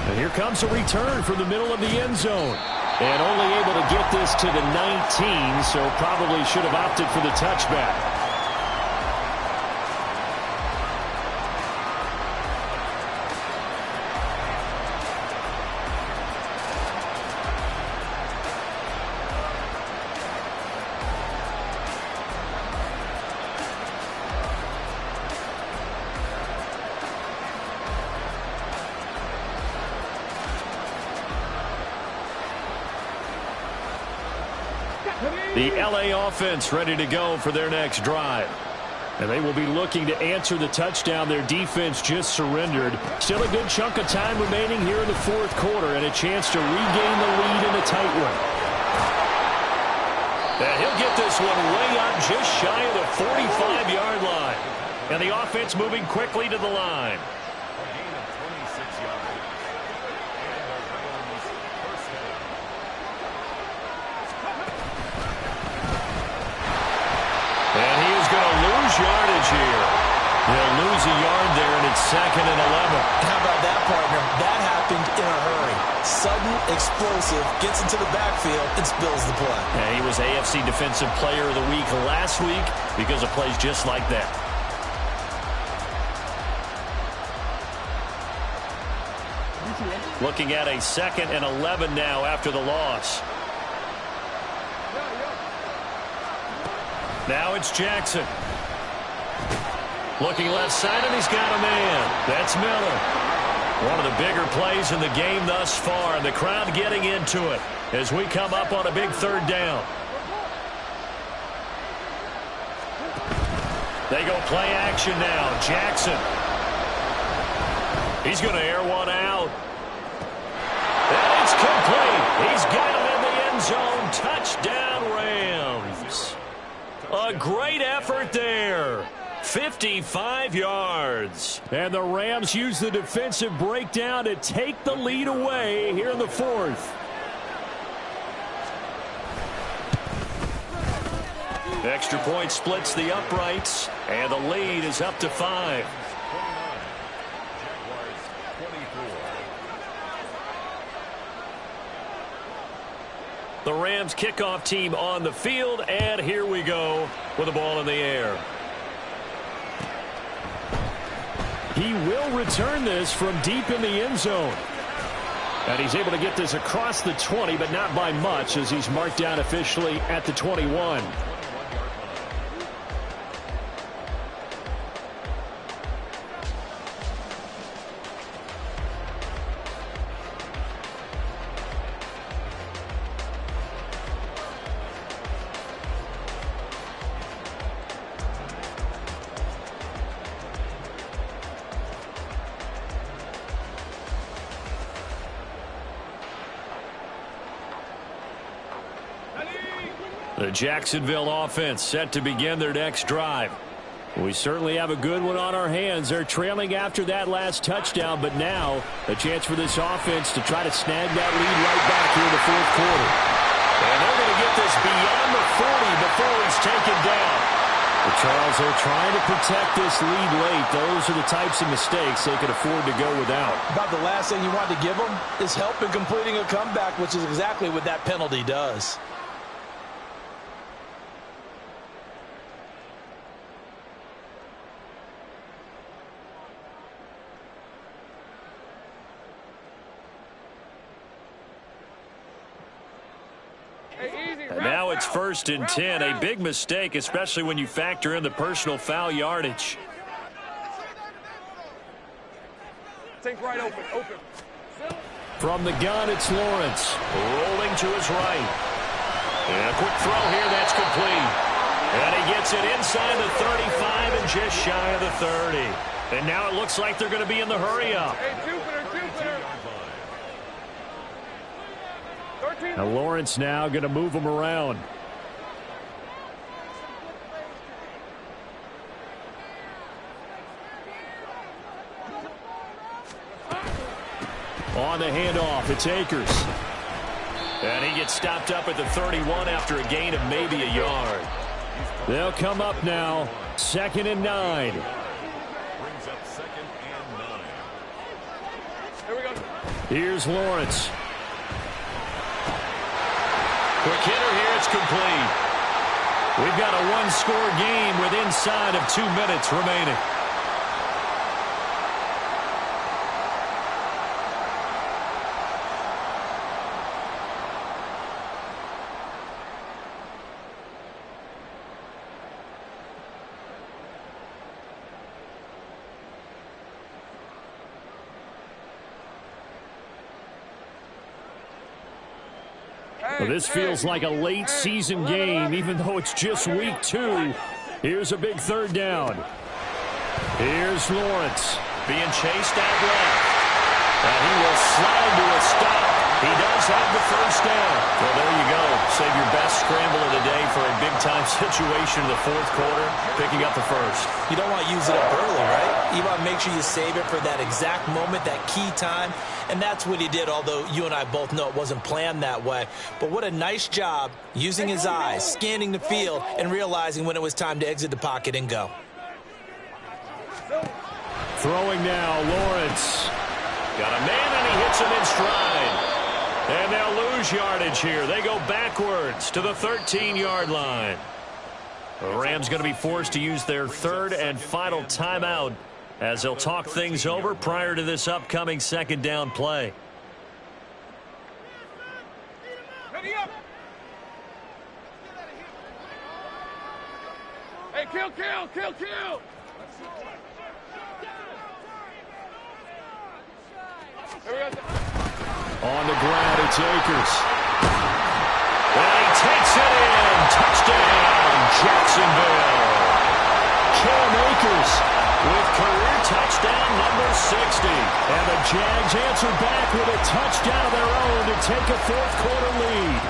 And here comes a return from the middle of the end zone. And only able to get this to the 19, so probably should have opted for the touchback. The LA offense ready to go for their next drive. And they will be looking to answer the touchdown their defense just surrendered. Still a good chunk of time remaining here in the 4th quarter and a chance to regain the lead in a tight one. And he'll get this one way up just shy of the 45-yard line. And the offense moving quickly to the line. Yardage here. They'll lose a yard there, and it's 2nd and 11. How about that, partner? That happened in a hurry. Sudden, explosive, gets into the backfield, and spills the play. Yeah, he was AFC Defensive Player of the Week last week because of plays just like that. Looking at a 2nd and 11 now after the loss. Now it's Jackson. Looking left side, and he's got a man. That's Miller. One of the bigger plays in the game thus far, and the crowd getting into it as we come up on a big 3rd down. They go play action now. Jackson. He's going to air one out. And it's complete. He's got it in the end zone. Touchdown, Rams. A great effort there. 55 yards. And the Rams use the defensive breakdown to take the lead away here in the 4th. Extra point splits the uprights, and the lead is up to 5. The Rams kickoff team on the field, and here we go with the ball in the air. He will return this from deep in the end zone. And he's able to get this across the 20, but not by much as he's marked down officially at the 21. The Jacksonville offense set to begin their next drive. We certainly have a good one on our hands. They're trailing after that last touchdown, but now a chance for this offense to try to snag that lead right back here in the 4th quarter. And they're going to get this beyond the 40 before he's taken down. Well, Charles, they're trying to protect this lead late. Those are the types of mistakes they could afford to go without. About the last thing you want to give them is help in completing a comeback, which is exactly what that penalty does. And now it's 1st and 10. A big mistake, especially when you factor in the personal foul yardage. Think right open. From the gun, it's Lawrence. Rolling to his right. And a quick throw here, that's complete. And he gets it inside the 35 and just shy of the 30. And now it looks like they're going to be in the hurry-up. Hey, Jupiter. Now Lawrence now going to move him around. On the handoff, it's Akers. And he gets stopped up at the 31 after a gain of maybe a yard. They'll come up now, 2nd and 9. Brings up 2nd and 9. Here we go. Here's Lawrence. Quick hitter here, it's complete. We've got a one-score game with inside of 2 minutes remaining. Well, this feels like a late season game, even though it's just week 2. Here's a big 3rd down. Here's Lawrence being chased out left. And he will slide to a stop. He does have the 1st down. Well, there you go. Save your best scramble of the day for a big-time situation in the 4th quarter, picking up the 1st. You don't want to use it up early, right? You want to make sure you save it for that exact moment, that key time. And that's what he did, although you and I both know it wasn't planned that way. But what a nice job using his eyes, scanning the field, and realizing when it was time to exit the pocket and go. Throwing now, Lawrence. Got a man, and he hits him in stride. And they'll lose yardage here. They go backwards to the 13-yard line. The Rams going to be forced to use their 3rd and final timeout as they'll talk things over prior to this upcoming 2nd down play. Ready up. Hey, kill. Here we go. On the ground, it's Akers. And he takes it in. Touchdown, Jacksonville. Cam Akers with career touchdown number 60. And the Jags answer back with a touchdown of their own to take a 4th quarter lead.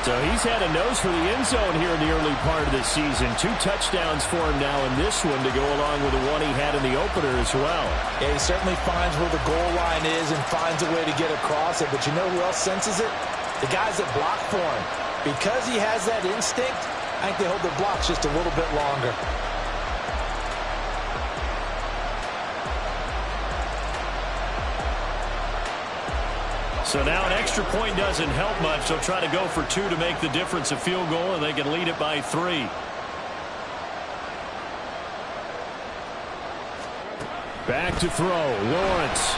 So he's had a nose for the end zone here in the early part of the season. 2 touchdowns for him now in this one to go along with the one he had in the opener as well. Yeah, he certainly finds where the goal line is and finds a way to get across it. But you know who else senses it? The guys that block for him. Because he has that instinct, I think they hold their blocks just a little bit longer. So now an extra point doesn't help much. They'll try to go for 2 to make the difference a field goal, and they can lead it by 3. Back to throw. Lawrence.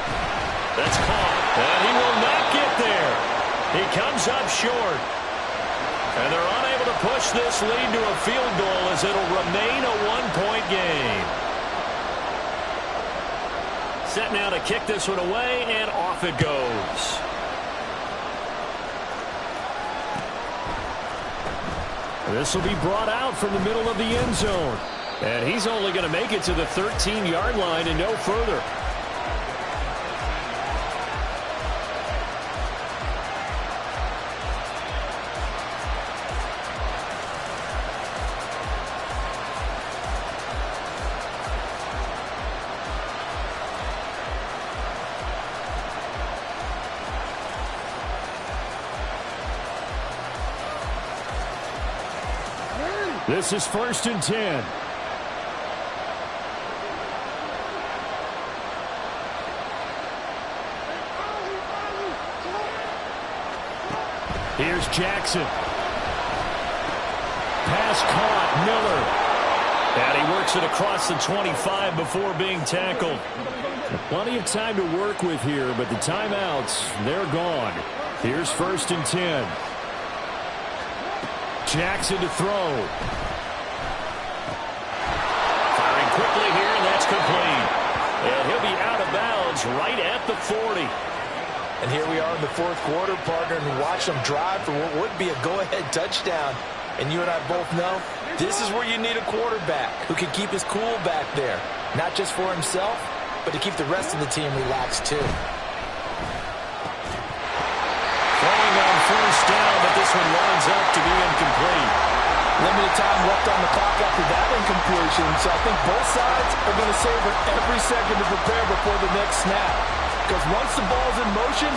That's caught. And he will not get there. He comes up short. And they're unable to push this lead to a field goal as it'll remain a 1-point game. Set now to kick this one away, and off it goes. This will be brought out from the middle of the end zone. And he's only going to make it to the 13-yard line and no further. This is 1st and 10. Here's Jackson. Pass caught, Miller. And he works it across the 25 before being tackled. Plenty of time to work with here, but the timeouts, they're gone. Here's 1st and 10. Jackson to throw. Firing quickly here, and that's complete. And he'll be out of bounds right at the 40. And here we are in the 4th quarter, partner, and watch them drive for what would be a go-ahead touchdown. And you and I both know this is where you need a quarterback who can keep his cool back there. Not just for himself, but to keep the rest of the team relaxed too. Throwing on 1st down, but this one winds up to be incomplete. Limited time left on the clock after that incompletion, so I think both sides are going to savor every second to prepare before the next snap. Because once the ball's in motion,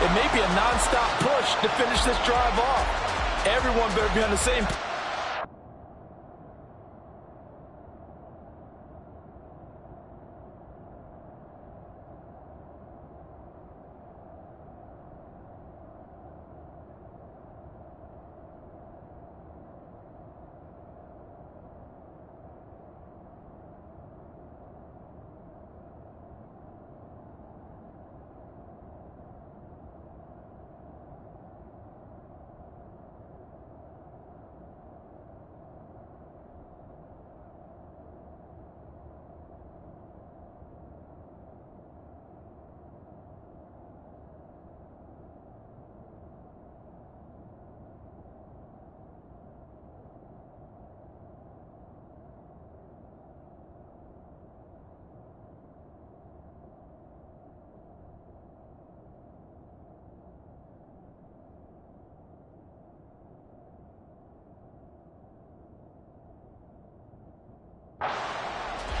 it may be a non-stop push to finish this drive off. Everyone better be on the same.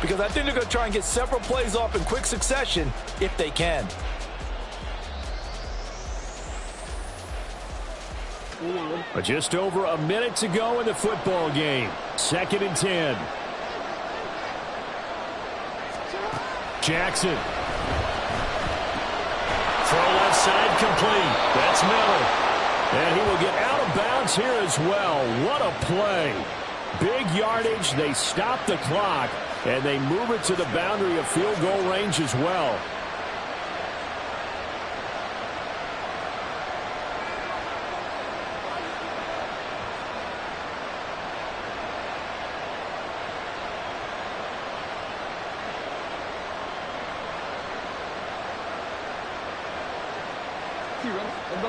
Because I think they're going to try and get several plays off in quick succession if they can. But just over a minute to go in the football game. 2nd and 10. Jackson. Throw left side complete. That's Miller. And he will get out of bounds here as well. What a play. Big yardage. They stop the clock. And they move it to the boundary of field goal range as well.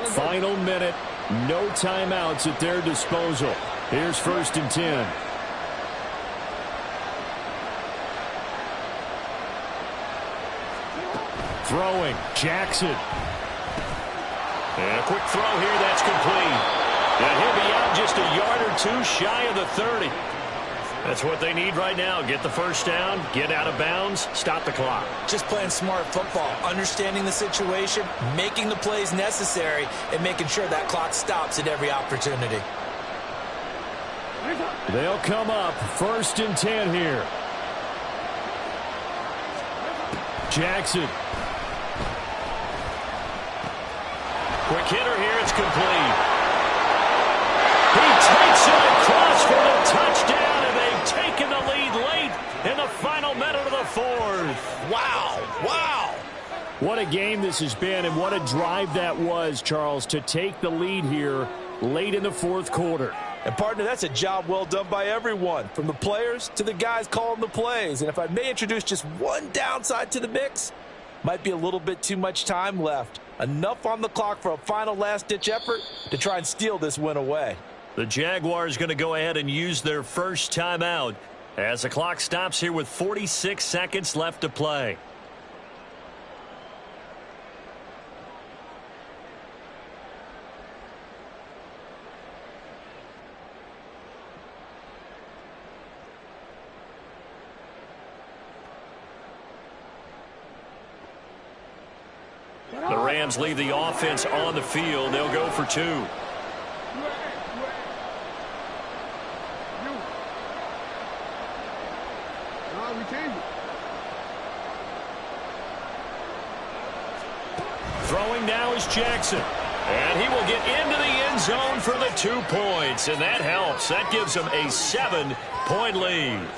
Final minute. No timeouts at their disposal. Here's 1st and 10. Throwing, Jackson. And a quick throw here, that's complete. And he'll be out just a yard or two shy of the 30. That's what they need right now. Get the 1st down, get out of bounds, stop the clock. Just playing smart football, understanding the situation, making the plays necessary, and making sure that clock stops at every opportunity. They'll come up 1st and 10 here. Jackson. Quick hitter here, it's complete. He takes it across for the touchdown, and they've taken the lead late in the final minute of the 4th. Wow, wow. What a game this has been, and what a drive that was, Charles, to take the lead here late in the 4th quarter. And, partner, that's a job well done by everyone, from the players to the guys calling the plays. And if I may introduce just one downside to the mix, might be a little bit too much time left. Enough on the clock for a final last-ditch effort to try and steal this win away. The Jaguars going to go ahead and use their first timeout as the clock stops here with 46 seconds left to play. The Rams leave the offense on the field. They'll go for 2. line now is Jackson. And he will get into the end zone for the 2 points. And that helps. That gives him a 7-point lead.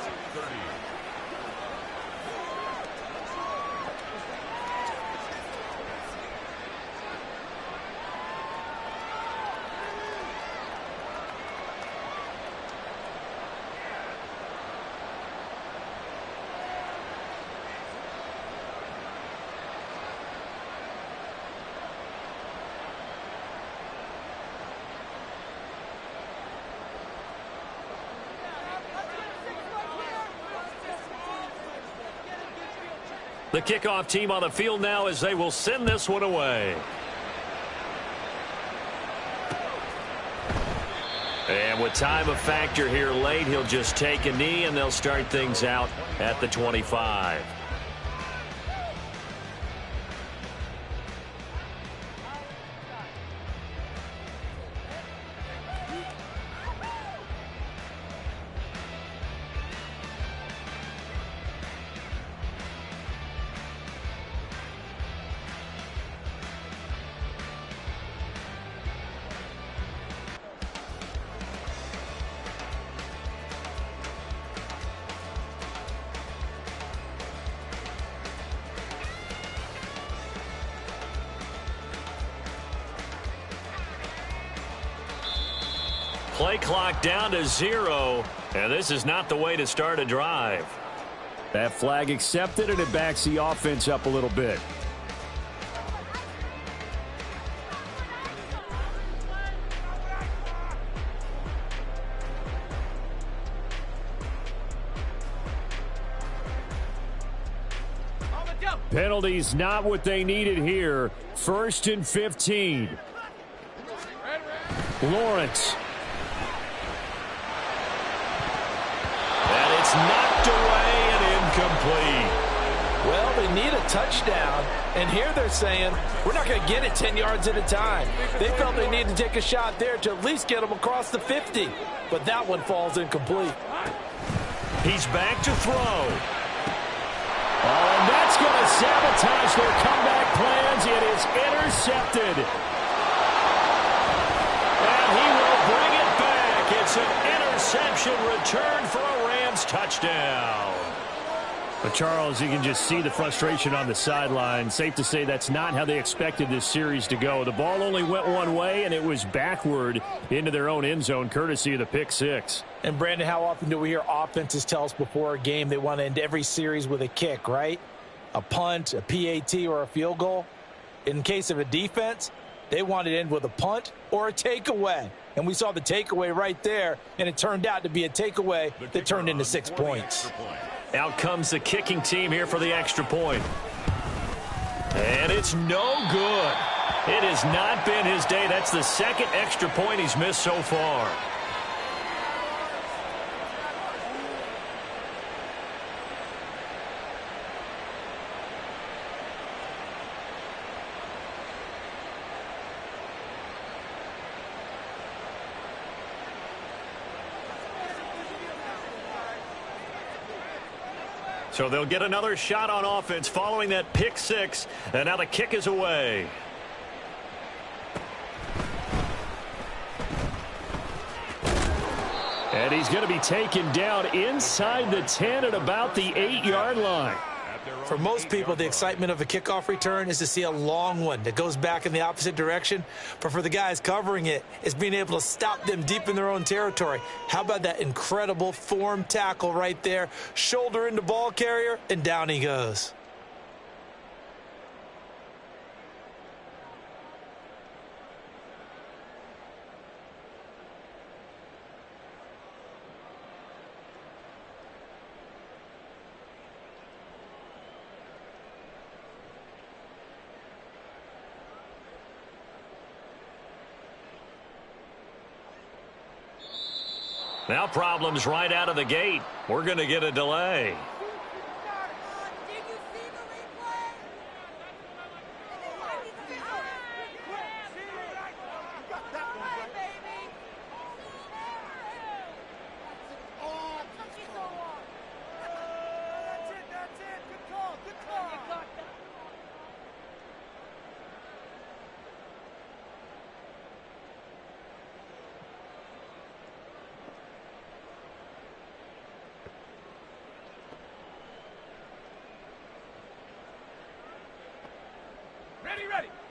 The kickoff team on the field now as they will send this one away. And with time a factor here late, he'll just take a knee and they'll start things out at the 25. Play clock down to 0, and this is not the way to start a drive. That flag accepted, and it backs the offense up a little bit. Penalties not what they needed here. 1st and 15. Lawrence. And it's knocked away and incomplete. Well, they need a touchdown, and here they're saying, we're not going to get it 10 yards at a time. They felt they needed to take a shot there to at least get them across the 50, but that one falls incomplete. He's back to throw. Oh, and that's going to sabotage their comeback plans. It is intercepted. And he will bring it back. It's an interception return for a Rams touchdown. But Charles, you can just see the frustration on the sideline. Safe to say that's not how they expected this series to go. The ball only went one way, and it was backward into their own end zone, courtesy of the pick six. And, Brandon, how often do we hear offenses tell us before a game they want to end every series with a kick, right? A punt, a PAT, or a field goal. In case of a defense, they want to end with a punt or a takeaway. And we saw the takeaway right there, and it turned out to be a takeaway that turned into 6 points. Out comes the kicking team here for the extra point. And it's no good. It has not been his day. That's the second extra point he's missed so far. So they'll get another shot on offense following that pick six. And now the kick is away. And he's going to be taken down inside the 10 at about the 8-yard line. For most people, the excitement of a kickoff return is to see a long one that goes back in the opposite direction. But for the guys covering it, it's being able to stop them deep in their own territory. How about that incredible form tackle right there? Shoulder into ball carrier, and down he goes. Now problems right out of the gate. We're going to get a delay.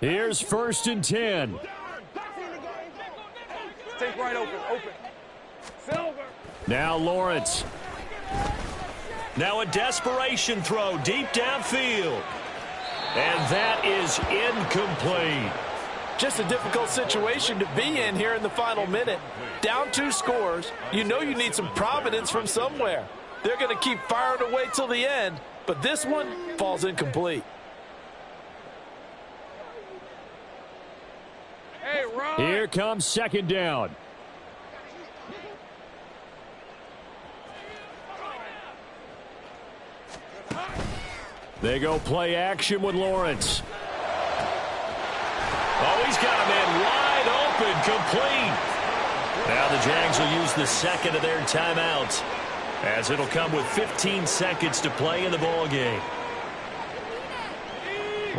Here's 1st and 10. Take right open. Silver. Now Lawrence. Now a desperation throw deep downfield. And that is incomplete. Just a difficult situation to be in here in the final minute. Down 2 scores. You know you need some providence from somewhere. They're going to keep firing away till the end, but this one falls incomplete. Hey, Ron. Here comes 2nd down. They go play action with Lawrence. Oh, he's got a man wide open, complete. Now the Jags will use the second of their timeouts, as it'll come with 15 seconds to play in the ball game.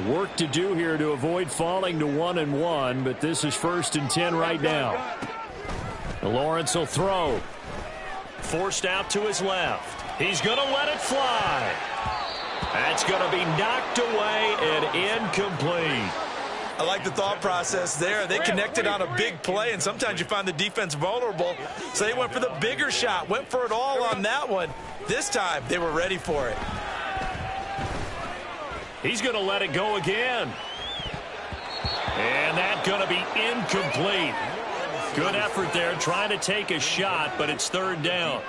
Work to do here to avoid falling to 1-1, but this is 1st and 10 right now. Lawrence will throw. Forced out to his left. He's going to let it fly. That's going to be knocked away and incomplete. I like the thought process there. They connected on a big play, and sometimes you find the defense vulnerable. So they went for the bigger shot, went for it all on that one. This time, they were ready for it. He's going to let it go again. And that's going to be incomplete. Good effort there trying to take a shot, but it's 3rd down.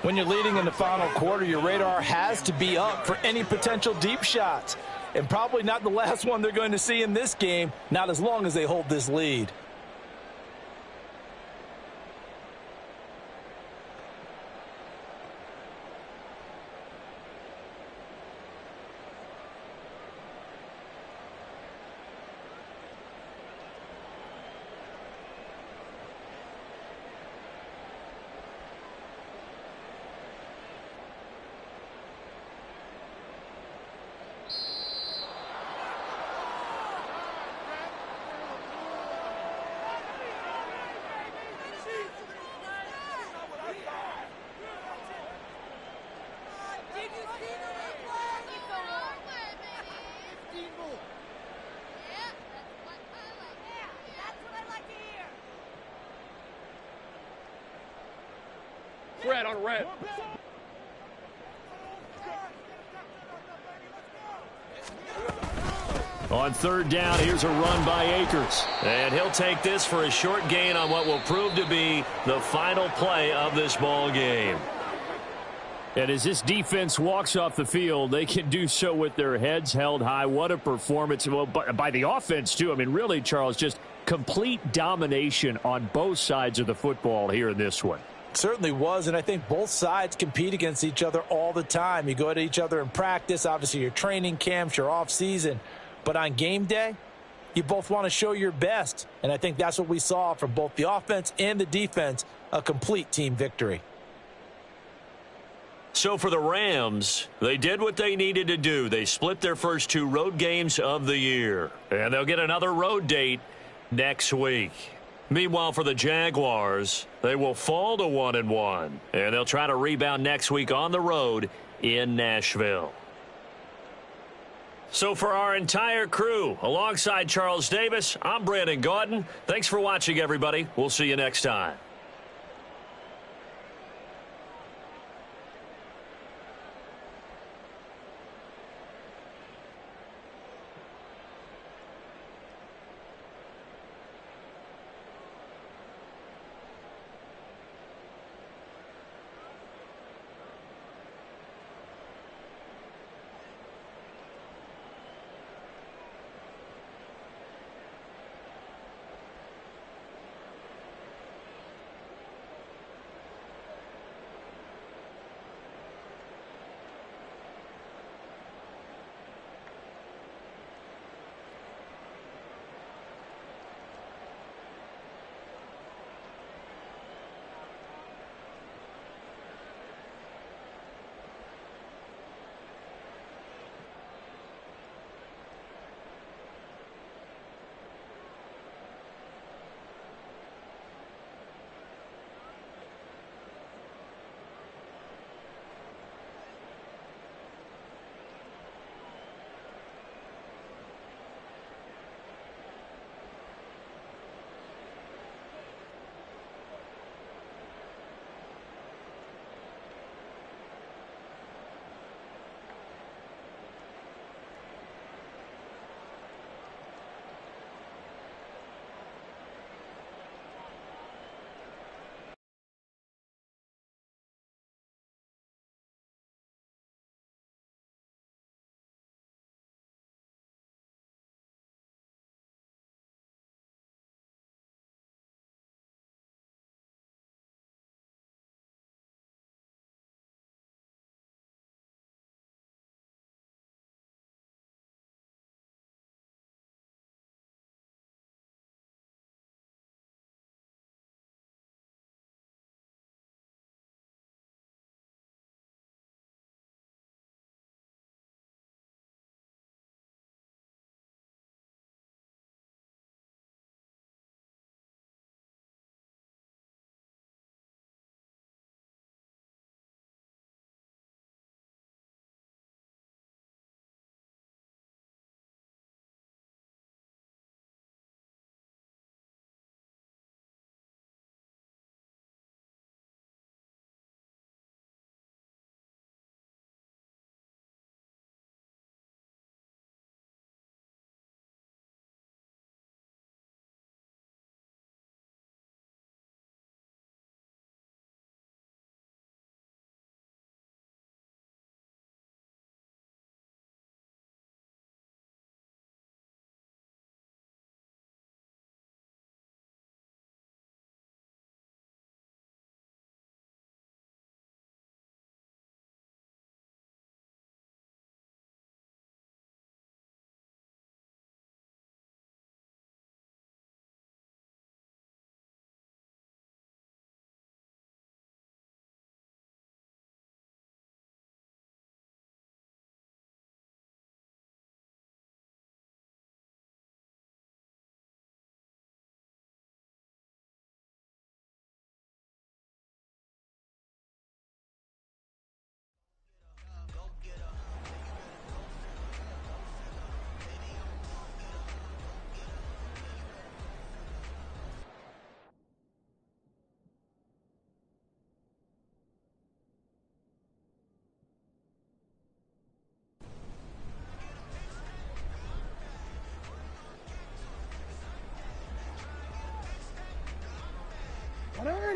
When you're leading in the final quarter, your radar has to be up for any potential deep shots. And probably not the last one they're going to see in this game, not as long as they hold this lead. Red on red. On 3rd down, here's a run by Akers. And he'll take this for a short gain on what will prove to be the final play of this ball game. And as this defense walks off the field, they can do so with their heads held high. What a performance. Well, by the offense, too. I mean, really, Charles, just complete domination on both sides of the football here in this one. Certainly was, and I think both sides compete against each other all the time. You go at each other in practice, obviously your training camps, your off season, but on game day, you both want to show your best, and I think that's what we saw from both the offense and the defense, a complete team victory. So for the Rams, they did what they needed to do. They split their first 2 road games of the year, and they'll get another road date next week. Meanwhile, for the Jaguars, they will fall to 1-1, and they'll try to rebound next week on the road in Nashville. So for our entire crew, alongside Charles Davis, I'm Brandon Gaudin. Thanks for watching, everybody. We'll see you next time.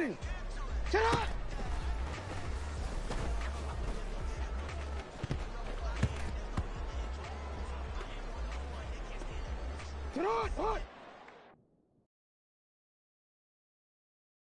Ready. Set up. Get on.